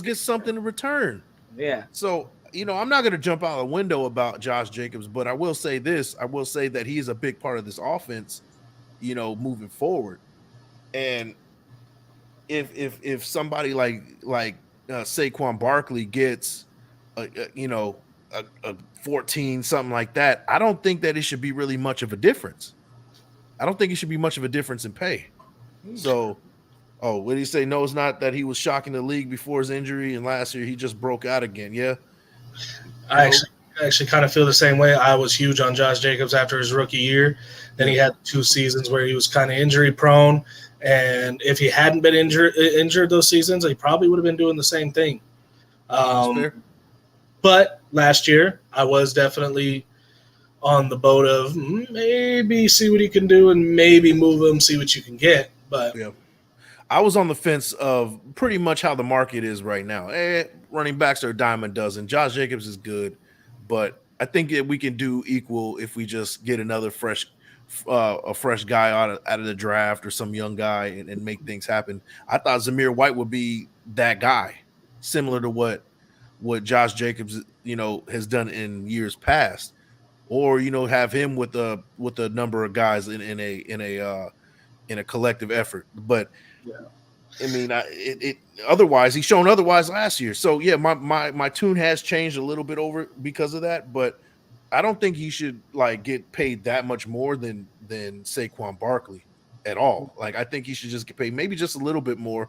get something in return." Yeah. So I'm not going to jump out the window about Josh Jacobs, but I will say this: I will say that he is a big part of this offense, moving forward. And if somebody like Saquon Barkley gets a 14 something like that, I don't think that it should be really much of a difference. I don't think it should be much of a difference in pay. So, what did he say? No, it's not that he was shocking the league before his injury, and last year he just broke out again. Yeah, I actually kind of feel the same way. I was huge on Josh Jacobs after his rookie year. Then he had 2 seasons where he was kind of injury prone, and if he hadn't been injured those seasons, he probably would have been doing the same thing. But last year, I was definitely on the boat of maybe see what he can do and maybe move him, see what you can get. But I was on the fence of pretty much how the market is right now. Running backs are a dime a dozen. Josh Jacobs is good, but I think that we can do equal if we just get another fresh guy out of the draft or some young guy and make things happen. I thought Zamir White would be that guy, similar to what Josh Jacobs has done in years past. Or have him with a number of guys in a collective effort. But I mean, otherwise he's shown otherwise last year. So my tune has changed a little bit over because of that. But I don't think he should get paid that much more than Saquon Barkley at all. I think he should just get paid maybe just a little bit more,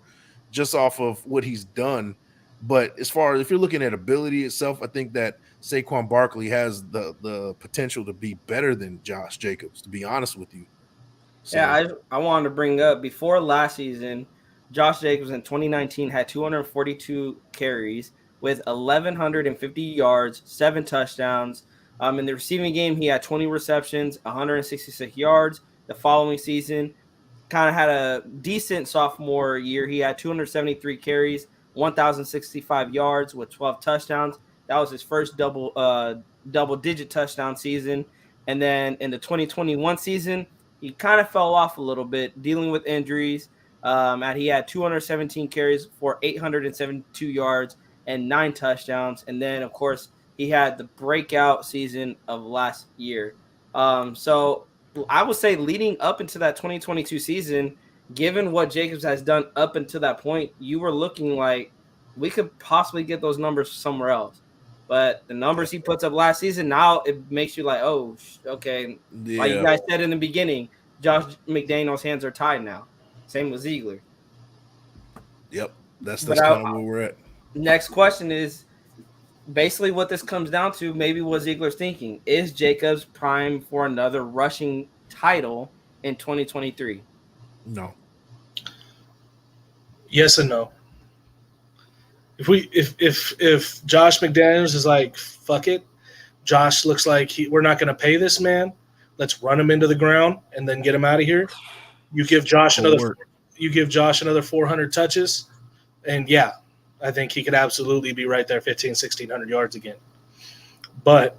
just off of what he's done. But as far as if you're looking at ability itself, I think that Saquon Barkley has the potential to be better than Josh Jacobs, to be honest with you. So, I wanted to bring up before last season, Josh Jacobs in 2019 had 242 carries with 1,150 yards, 7 touchdowns. In the receiving game, he had 20 receptions, 166 yards. The following season, kind of had a decent sophomore year. He had 273 carries, 1,065 yards with 12 touchdowns. That was his first double-digit touchdown season. And then in the 2021 season, he kind of fell off a little bit, dealing with injuries. And he had 217 carries for 872 yards and 9 touchdowns. And then, of course, he had the breakout season of last year. So I would say leading up into that 2022 season, given what Jacobs has done up until that point, you were looking like we could possibly get those numbers somewhere else. But the numbers he puts up last season, now it makes you like, oh, okay. Yeah. Like you guys said in the beginning, Josh McDaniel's hands are tied now. Same with Ziegler. Yep, that's kind of where we're at. Next question is, basically what this comes down to, maybe what Ziegler's thinking, is Jacobs prime for another rushing title in 2023? No. Yes and no. If Josh McDaniels is like, fuck it, Josh looks like we're not going to pay this man. Let's run him into the ground and then get him out of here. You give Josh another 400 touches, and yeah, I think he could absolutely be right there, 1,600 yards again. But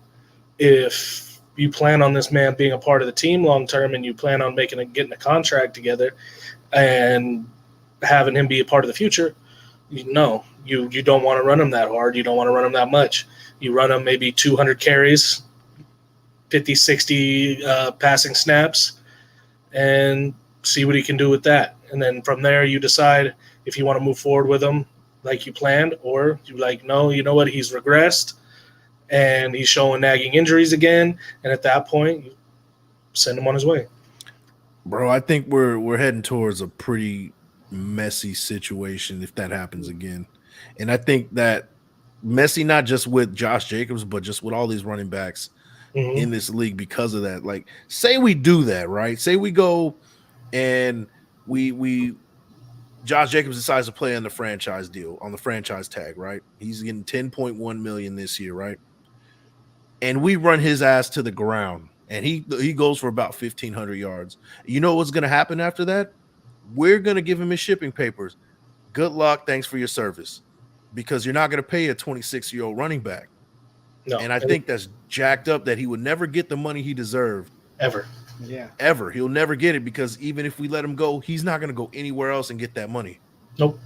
if you plan on this man being a part of the team long term, and you plan on getting a contract together and having him be a part of the future, you don't want to run him that hard. You don't want to run him that much. You run him maybe 200 carries, 50, 60 passing snaps, and see what he can do with that. And then from there, you decide if you want to move forward with him like you planned, or you're like, no, you know what, he's regressed and he's showing nagging injuries again. And at that point, you send him on his way. Bro, I think we're heading towards a pretty messy situation if that happens again. And I think that messy not just with Josh Jacobs, but just with all these running backs in this league because of that. Like, say we do that, right? Say we go and we Josh Jacobs decides to play on the franchise deal, on the franchise tag, right? He's getting $10.1 million this year, right? And we run his ass to the ground, and he goes for about 1,500 yards. You know what's going to happen after that? We're going to give him his shipping papers. Good luck. Thanks for your service. Because you're not going to pay a 26-year-old running back. No. And I think that's jacked up that he would never get the money he deserved. Ever. Yeah. Ever. He'll never get it because even if we let him go, he's not going to go anywhere else and get that money. Nope.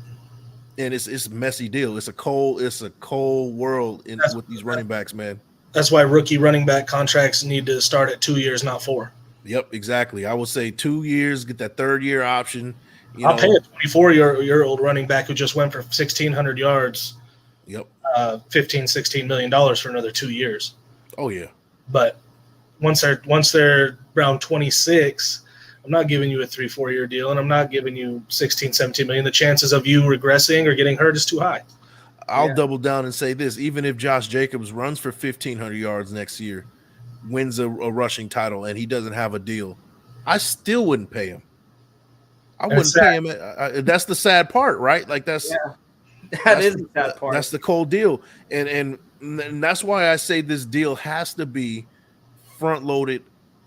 And it's a messy deal. It's a cold world with these running backs, man. That's why rookie running back contracts need to start at 2 years, not 4. Yep, exactly. I would say 2 years, get that third year option. I'll pay a 24-year-old running back who just went for 1,600 yards. Yep. $16 million for another 2 years. Oh yeah. But once they're around 26, I'm not giving you a 3-4 year deal, and I'm not giving you 16, 17 million. The chances of you regressing or getting hurt is too high. I'll double down and say this: even if Josh Jacobs runs for 1,500 yards next year, wins a rushing title, and he doesn't have a deal, I still wouldn't pay him. I wouldn't pay him. That's the sad part, right? Like that is the sad part. That's the cold deal, and that's why I say this deal has to be front loaded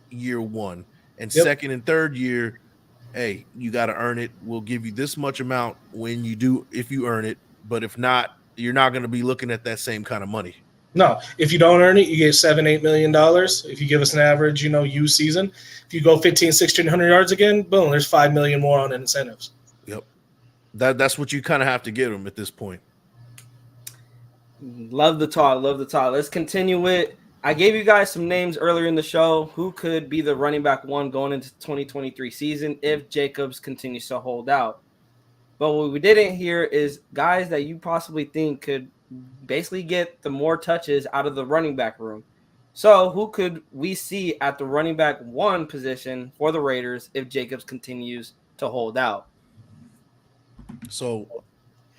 year one, and second and third year. Hey, you got to earn it. We'll give you this much amount when you do, if you earn it, but if not, you're not going to be looking at that same kind of money. No, if you don't earn it, you get $7-8 million. If you give us an average, season, if you go 1,500-1,600 yards again, boom, there's $5 million more on incentives. Yep, that's what you kind of have to give them at this point. Love the talk. Let's continue it. I gave you guys some names earlier in the show who could be the running back one going into 2023 season if Jacobs continues to hold out. But what we didn't hear is guys that you possibly think could basically get the more touches out of the running back room. So who could we see at the running back one position for the Raiders if Jacobs continues to hold out? So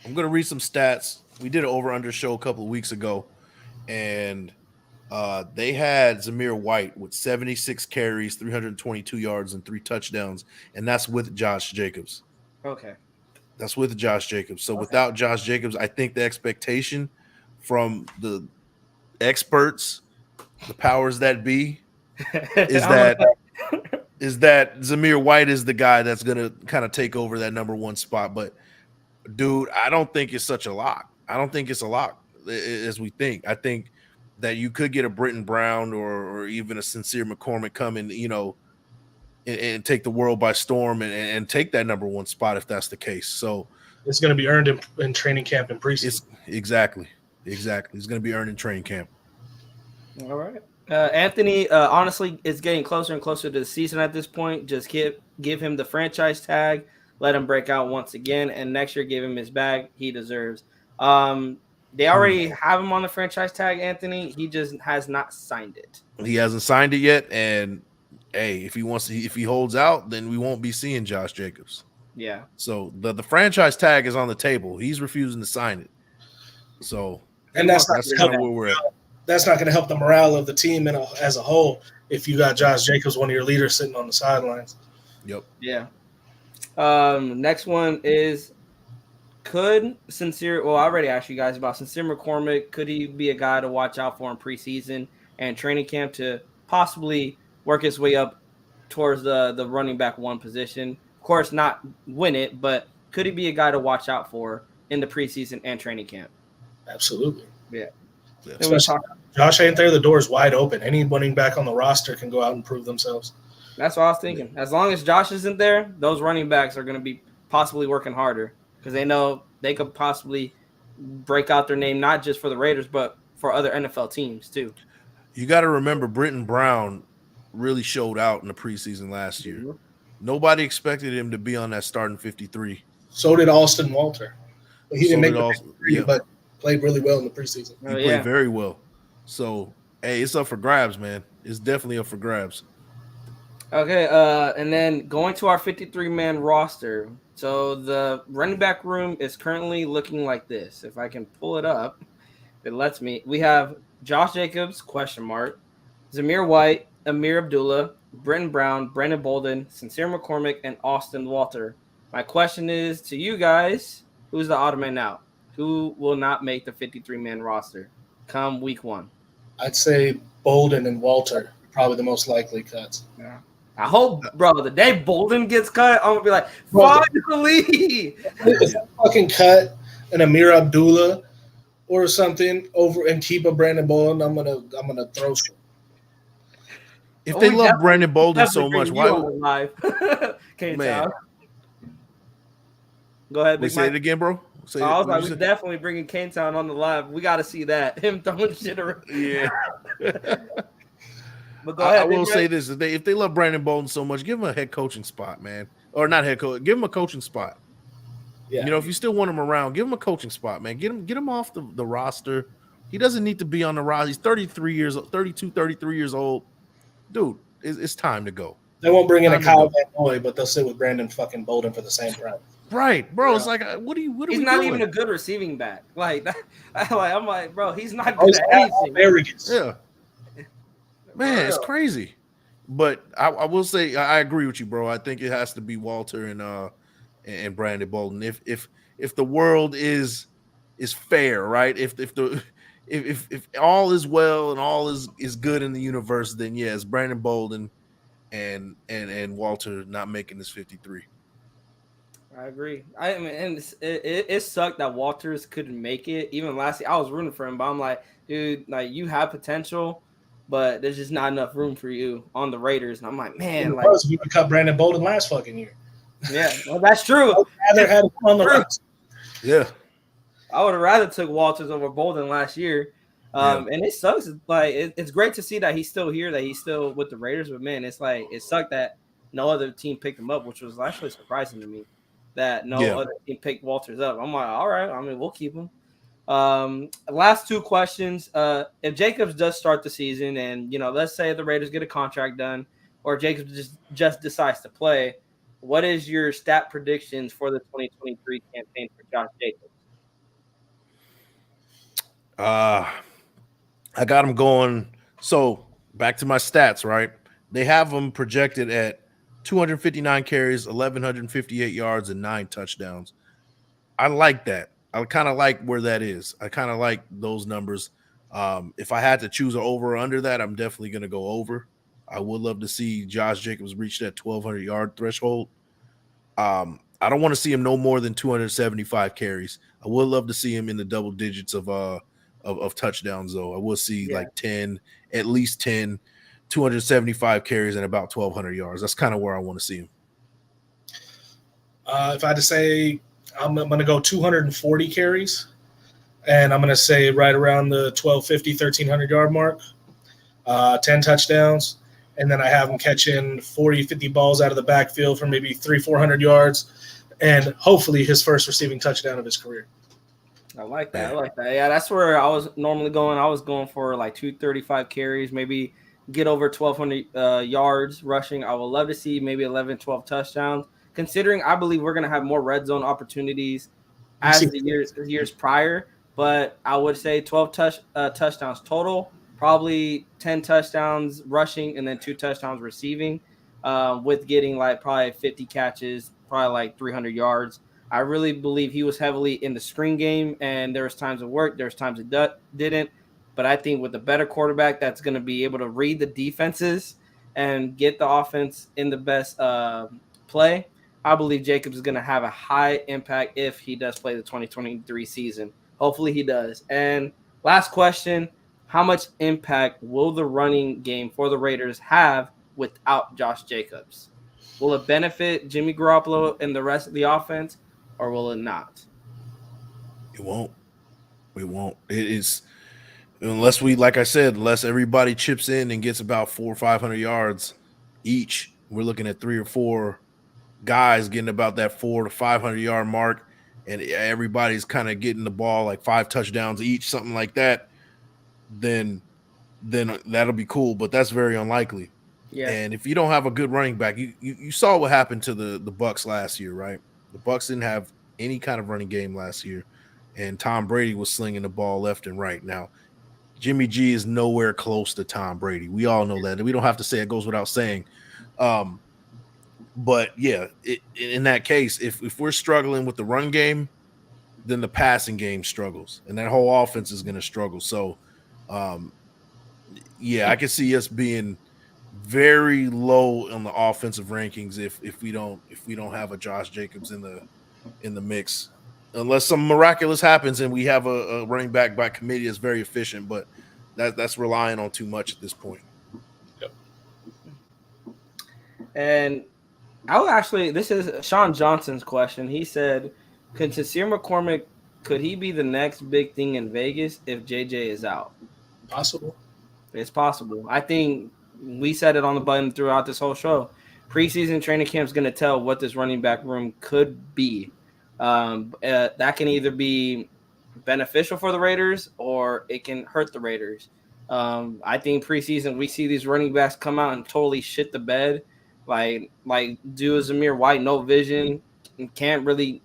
I'm going to read some stats. We did an over-under show a couple of weeks ago, and they had Zamir White with 76 carries, 322 yards, and 3 touchdowns, and that's with Josh Jacobs. Okay. That's with Josh Jacobs. So without Josh Jacobs, I think the expectation from the experts, the powers that be, is that Zamir White is the guy that's going to kind of take over that number one spot. But, dude, I don't think it's such a lock. I don't think it's a lock as we think. I think that you could get a Britton Brown or even a Sincere McCormik come in, and take the world by storm and take that number one spot if that's the case. So it's going to be earned in training camp and preseason. Exactly. It's going to be earned in training camp. All right. Anthony, honestly, it's getting closer and closer to the season at this point. Just give him the franchise tag, let him break out once again, and next year give him his bag he deserves. They already have him on the franchise tag, Anthony. He just has not signed it. He hasn't signed it yet, and hey, if he holds out, then we won't be seeing Josh Jacobs. Yeah. So the franchise tag is on the table. He's refusing to sign it. So And that's not That's kind of where we're at. That's not going to help the morale of the team as a whole if you got Josh Jacobs, one of your leaders, sitting on the sidelines. Yep. Yeah. Next one is, could Sincere – well, I already asked you guys about Sincere McCormik. Could he be a guy to watch out for in preseason and training camp to possibly work his way up towards the running back one position? Of course, not win it, but could he be a guy to watch out for in the preseason and training camp? Absolutely. Yeah. Josh ain't there. The door's wide open. Any running back on the roster can go out and prove themselves. That's what I was thinking. As long as Josh isn't there, those running backs are going to be possibly working harder because they know they could possibly break out their name, not just for the Raiders, but for other NFL teams too. You got to remember, Britton Brown really showed out in the preseason last year. Mm-hmm. Nobody expected him to be on that starting 53. So did Austin Walter. He didn't make the 53, but played really well in the preseason. He played very well. So, hey, it's up for grabs, man. It's definitely up for grabs. Okay, and then going to our 53-man roster. So the running back room is currently looking like this. If I can pull it up, it lets me. We have Josh Jacobs, ? Zamir White, Amir Abdullah, Britton Brown, Brandon Bolden, Sincere McCormik, and Austin Walter. My question is to you guys, who's the odd man out? Who will not make the 53-man roster come week 1? I'd say Bolden and Walter, probably the most likely cuts. Yeah. I hope, bro, the day Bolden gets cut, I'm gonna be like, finally. If I fucking cut an Amir Abdullah or something over and keep a Brandon Bolden, I'm gonna throw shit. If they love Brandon Bolden so much, why? Man. Go ahead. Say it again, bro. I was like, we're definitely bringing K-Town on the live. We got to see that. Him throwing shit around. Yeah. But go ahead. I will say this: if they love Brandon Bolden so much, give him a head coaching spot, man, or not head coach. Give him a coaching spot. Yeah. You know, if you still want him around, give him a coaching spot, man. Get him off the roster. He doesn't need to be on the roster. He's 33 years old. Dude, it's time to go. They won't bring in a Kyle Van Noy, but they'll sit with Brandon fucking Bolden for the same price. Right, bro. Yeah. It's like, what are we doing? He's not even a good receiving back. I'm like, bro, he's not good at anything. Arrogance. Yeah. Man, it's crazy. But I will say I agree with you, bro. I think it has to be Walter and Brandon Bolden. If the world is fair, right? If all is well and all is good in the universe, then yes, Brandon Bolden and Walter not making this 53. I agree. I mean, and it sucked that Walters couldn't make it. Even last year, I was rooting for him, but I'm like, dude, like you have potential, but there's just not enough room for you on the Raiders. And I'm like, man, like you could cut Brandon Bolden last fucking year. Yeah, well, that's true. I'd rather had him on the roster. Yeah, I would have rather took Walters over Bolden last year. And it sucks. Like it's great to see that he's still here, that he's still with the Raiders. But man, it's like it sucked that no other team picked him up, which was actually surprising to me. That no other team picked Walters up. I'm like, all right. I mean, we'll keep him. Last two questions. If Jacobs does start the season, and let's say the Raiders get a contract done, or Jacobs just decides to play, what is your stat predictions for the 2023 campaign for Josh Jacobs? I got him going. So back to my stats, right? They have him projected at 259 carries, 1,158 yards, and 9 touchdowns. I like that. I kind of like where that is. I kind of like those numbers. If I had to choose an over or under that, I'm definitely going to go over. I would love to see Josh Jacobs reach that 1,200-yard threshold. I don't want to see him no more than 275 carries. I would love to see him in the double digits of touchdowns, though. I will see like 10, at least 10, 275 carries and about 1,200 yards. That's kind of where I want to see him. If I had to say, I'm going to go 240 carries, and I'm going to say right around the 1,250, 1,300-yard mark, 10 touchdowns, and then I have him catching 40, 50 balls out of the backfield for maybe 300-400 yards, and hopefully his first receiving touchdown of his career. I like that. Yeah, that's where I was normally going. I was going for like 235 carries, maybe get over 1,200 yards rushing. I would love to see maybe 11, 12 touchdowns, considering I believe we're going to have more red zone opportunities as the years prior. but I would say 12 touchdowns total, probably 10 touchdowns rushing and then 2 touchdowns receiving, with getting like probably 50 catches, probably like 300 yards. I really believe he was heavily in the screen game, and there was times it worked, there's times it didn't. But I think with a better quarterback that's going to be able to read the defenses and get the offense in the best play, I believe Jacobs is going to have a high impact if he does play the 2023 season. Hopefully he does. And last question, how much impact will the running game for the Raiders have without Josh Jacobs? Will it benefit Jimmy Garoppolo and the rest of the offense, or will it not? It won't. It won't. It is unless we, like I said, unless everybody chips in and gets about 400 or 500 yards each. We're looking at 3 or 4 guys getting about that 400 to 500 yard mark, and everybody's kind of getting the ball like 5 touchdowns each, something like that. Then that'll be cool, but that's very unlikely. Yeah. And if you don't have a good running back, you saw what happened to the Bucs last year, right? The Bucs didn't have any kind of running game last year, and Tom Brady was slinging the ball left and right. Now, Jimmy G is nowhere close to Tom Brady. We all know that. And we don't have to say it, goes without saying. But yeah, in that case, if we're struggling with the run game, then the passing game struggles, and that whole offense is going to struggle. So, yeah, I can see us being very low on the offensive rankings if we don't have a Josh Jacobs in the mix, unless some miraculous happens and we have a running back by committee that's very efficient. But that's relying on too much at this point. Yep. And this is Sean Johnson's question. He said, could Sincere McCormik, could he be the next big thing in Vegas if JJ is out? Possible. It's possible. I think we said it on the button throughout this whole show. Preseason training camp is going to tell what this running back room could be. That can either be beneficial for the Raiders or it can hurt the Raiders. I think preseason we see these running backs come out and totally shit the bed. Like do a Zamir White, no vision, can't really,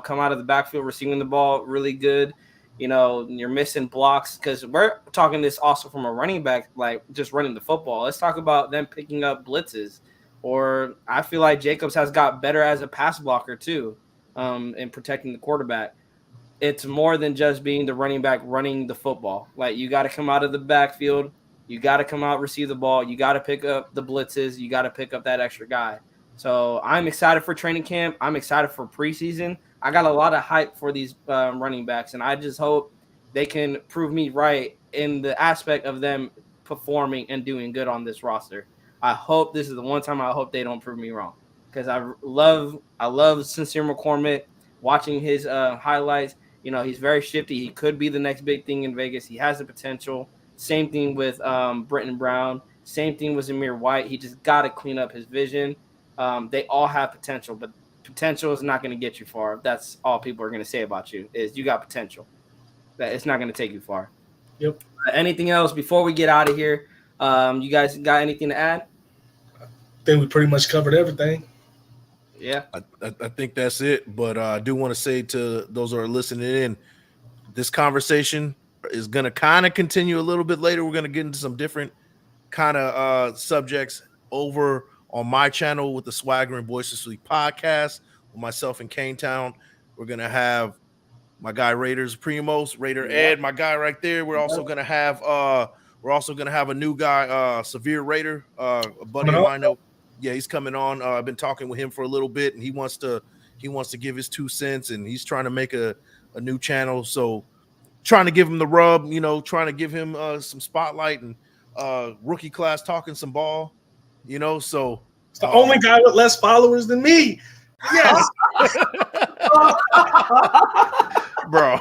come out of the backfield receiving the ball really good. You're missing blocks, because we're talking this also from a running back, like just running the football. Let's talk about them picking up blitzes. Or I feel like Jacobs has got better as a pass blocker too, in protecting the quarterback. It's more than just being the running back running the football. Like, you got to come out of the backfield. You got to come out, receive the ball. You got to pick up the blitzes. You got to pick up that extra guy. So I'm excited for training camp. I'm excited for preseason. I got a lot of hype for these running backs, and I just hope they can prove me right in the aspect of them performing and doing good on this roster. I hope this is the one time I hope they don't prove me wrong, because I love Sincere McCormik. Watching his highlights, he's very shifty. He could be the next big thing in Vegas. He has the potential. Same thing with Britton Brown. Same thing with Zamir White. He just got to clean up his vision. They all have potential, but potential is not going to get you far. That's all people are going to say about you, is you got potential. That it's not going to take you far. Yep. Anything else before we get out of here? You guys got anything to add? I think we pretty much covered everything. Yeah. I think that's it. But I do want to say to those who are listening in, this conversation is going to kind of continue a little bit later. We're going to get into some different kind of subjects over on my channel with the Swagger and Boisterously podcast with myself in Cane Town. We're going to have my guy Raiders Primos, Raider Ed, my guy right there. We're also going to have a new guy, Severe Raider, a buddy of mine. Yeah, he's coming on. I've been talking with him for a little bit, and he wants to give his 2 cents, and he's trying to make a new channel. So trying to give him the rub, trying to give him some spotlight and rookie class talking some ball, so it's the only guy with less followers than me. Yes. Bro.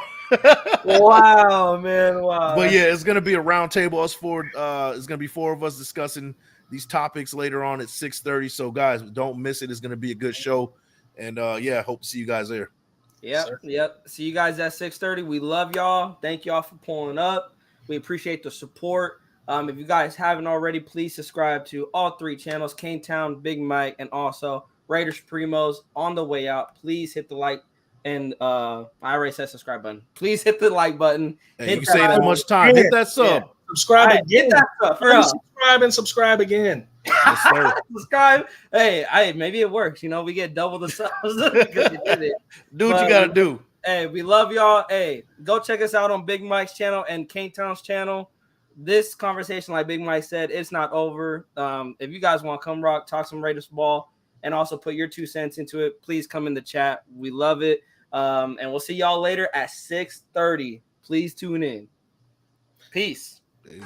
Wow, man. Wow. But yeah, it's gonna be a round table. It's gonna be 4 of us discussing these topics later on at 6:30. So guys, don't miss it. It's gonna be a good show. And hope to see you guys there. Yep. See you guys at 6:30. We love y'all. Thank y'all for pulling up. We appreciate the support. If you guys haven't already, please subscribe to all 3 channels, Cane Town, Big Mike, and also Raiders Primos on the way out. Please hit the like And I already said subscribe button. Please hit the like button. Hey, you can say that much time. Hit that sub. Yeah. Subscribe again. Hit that sub, for real. Subscribe again. Yes, sir. Subscribe. Hey, maybe it works. We get double the subs because you did it. Do what you gotta do. Hey, we love y'all. Hey, go check us out on Big Mike's channel and Kane Town's channel. This conversation, like Big Mike said, it's not over. If you guys want to come rock, talk some Raiders ball, and also put your 2 cents into it, please come in the chat. We love it. And we'll see y'all later at 6:30. Please tune in. Peace. Peace.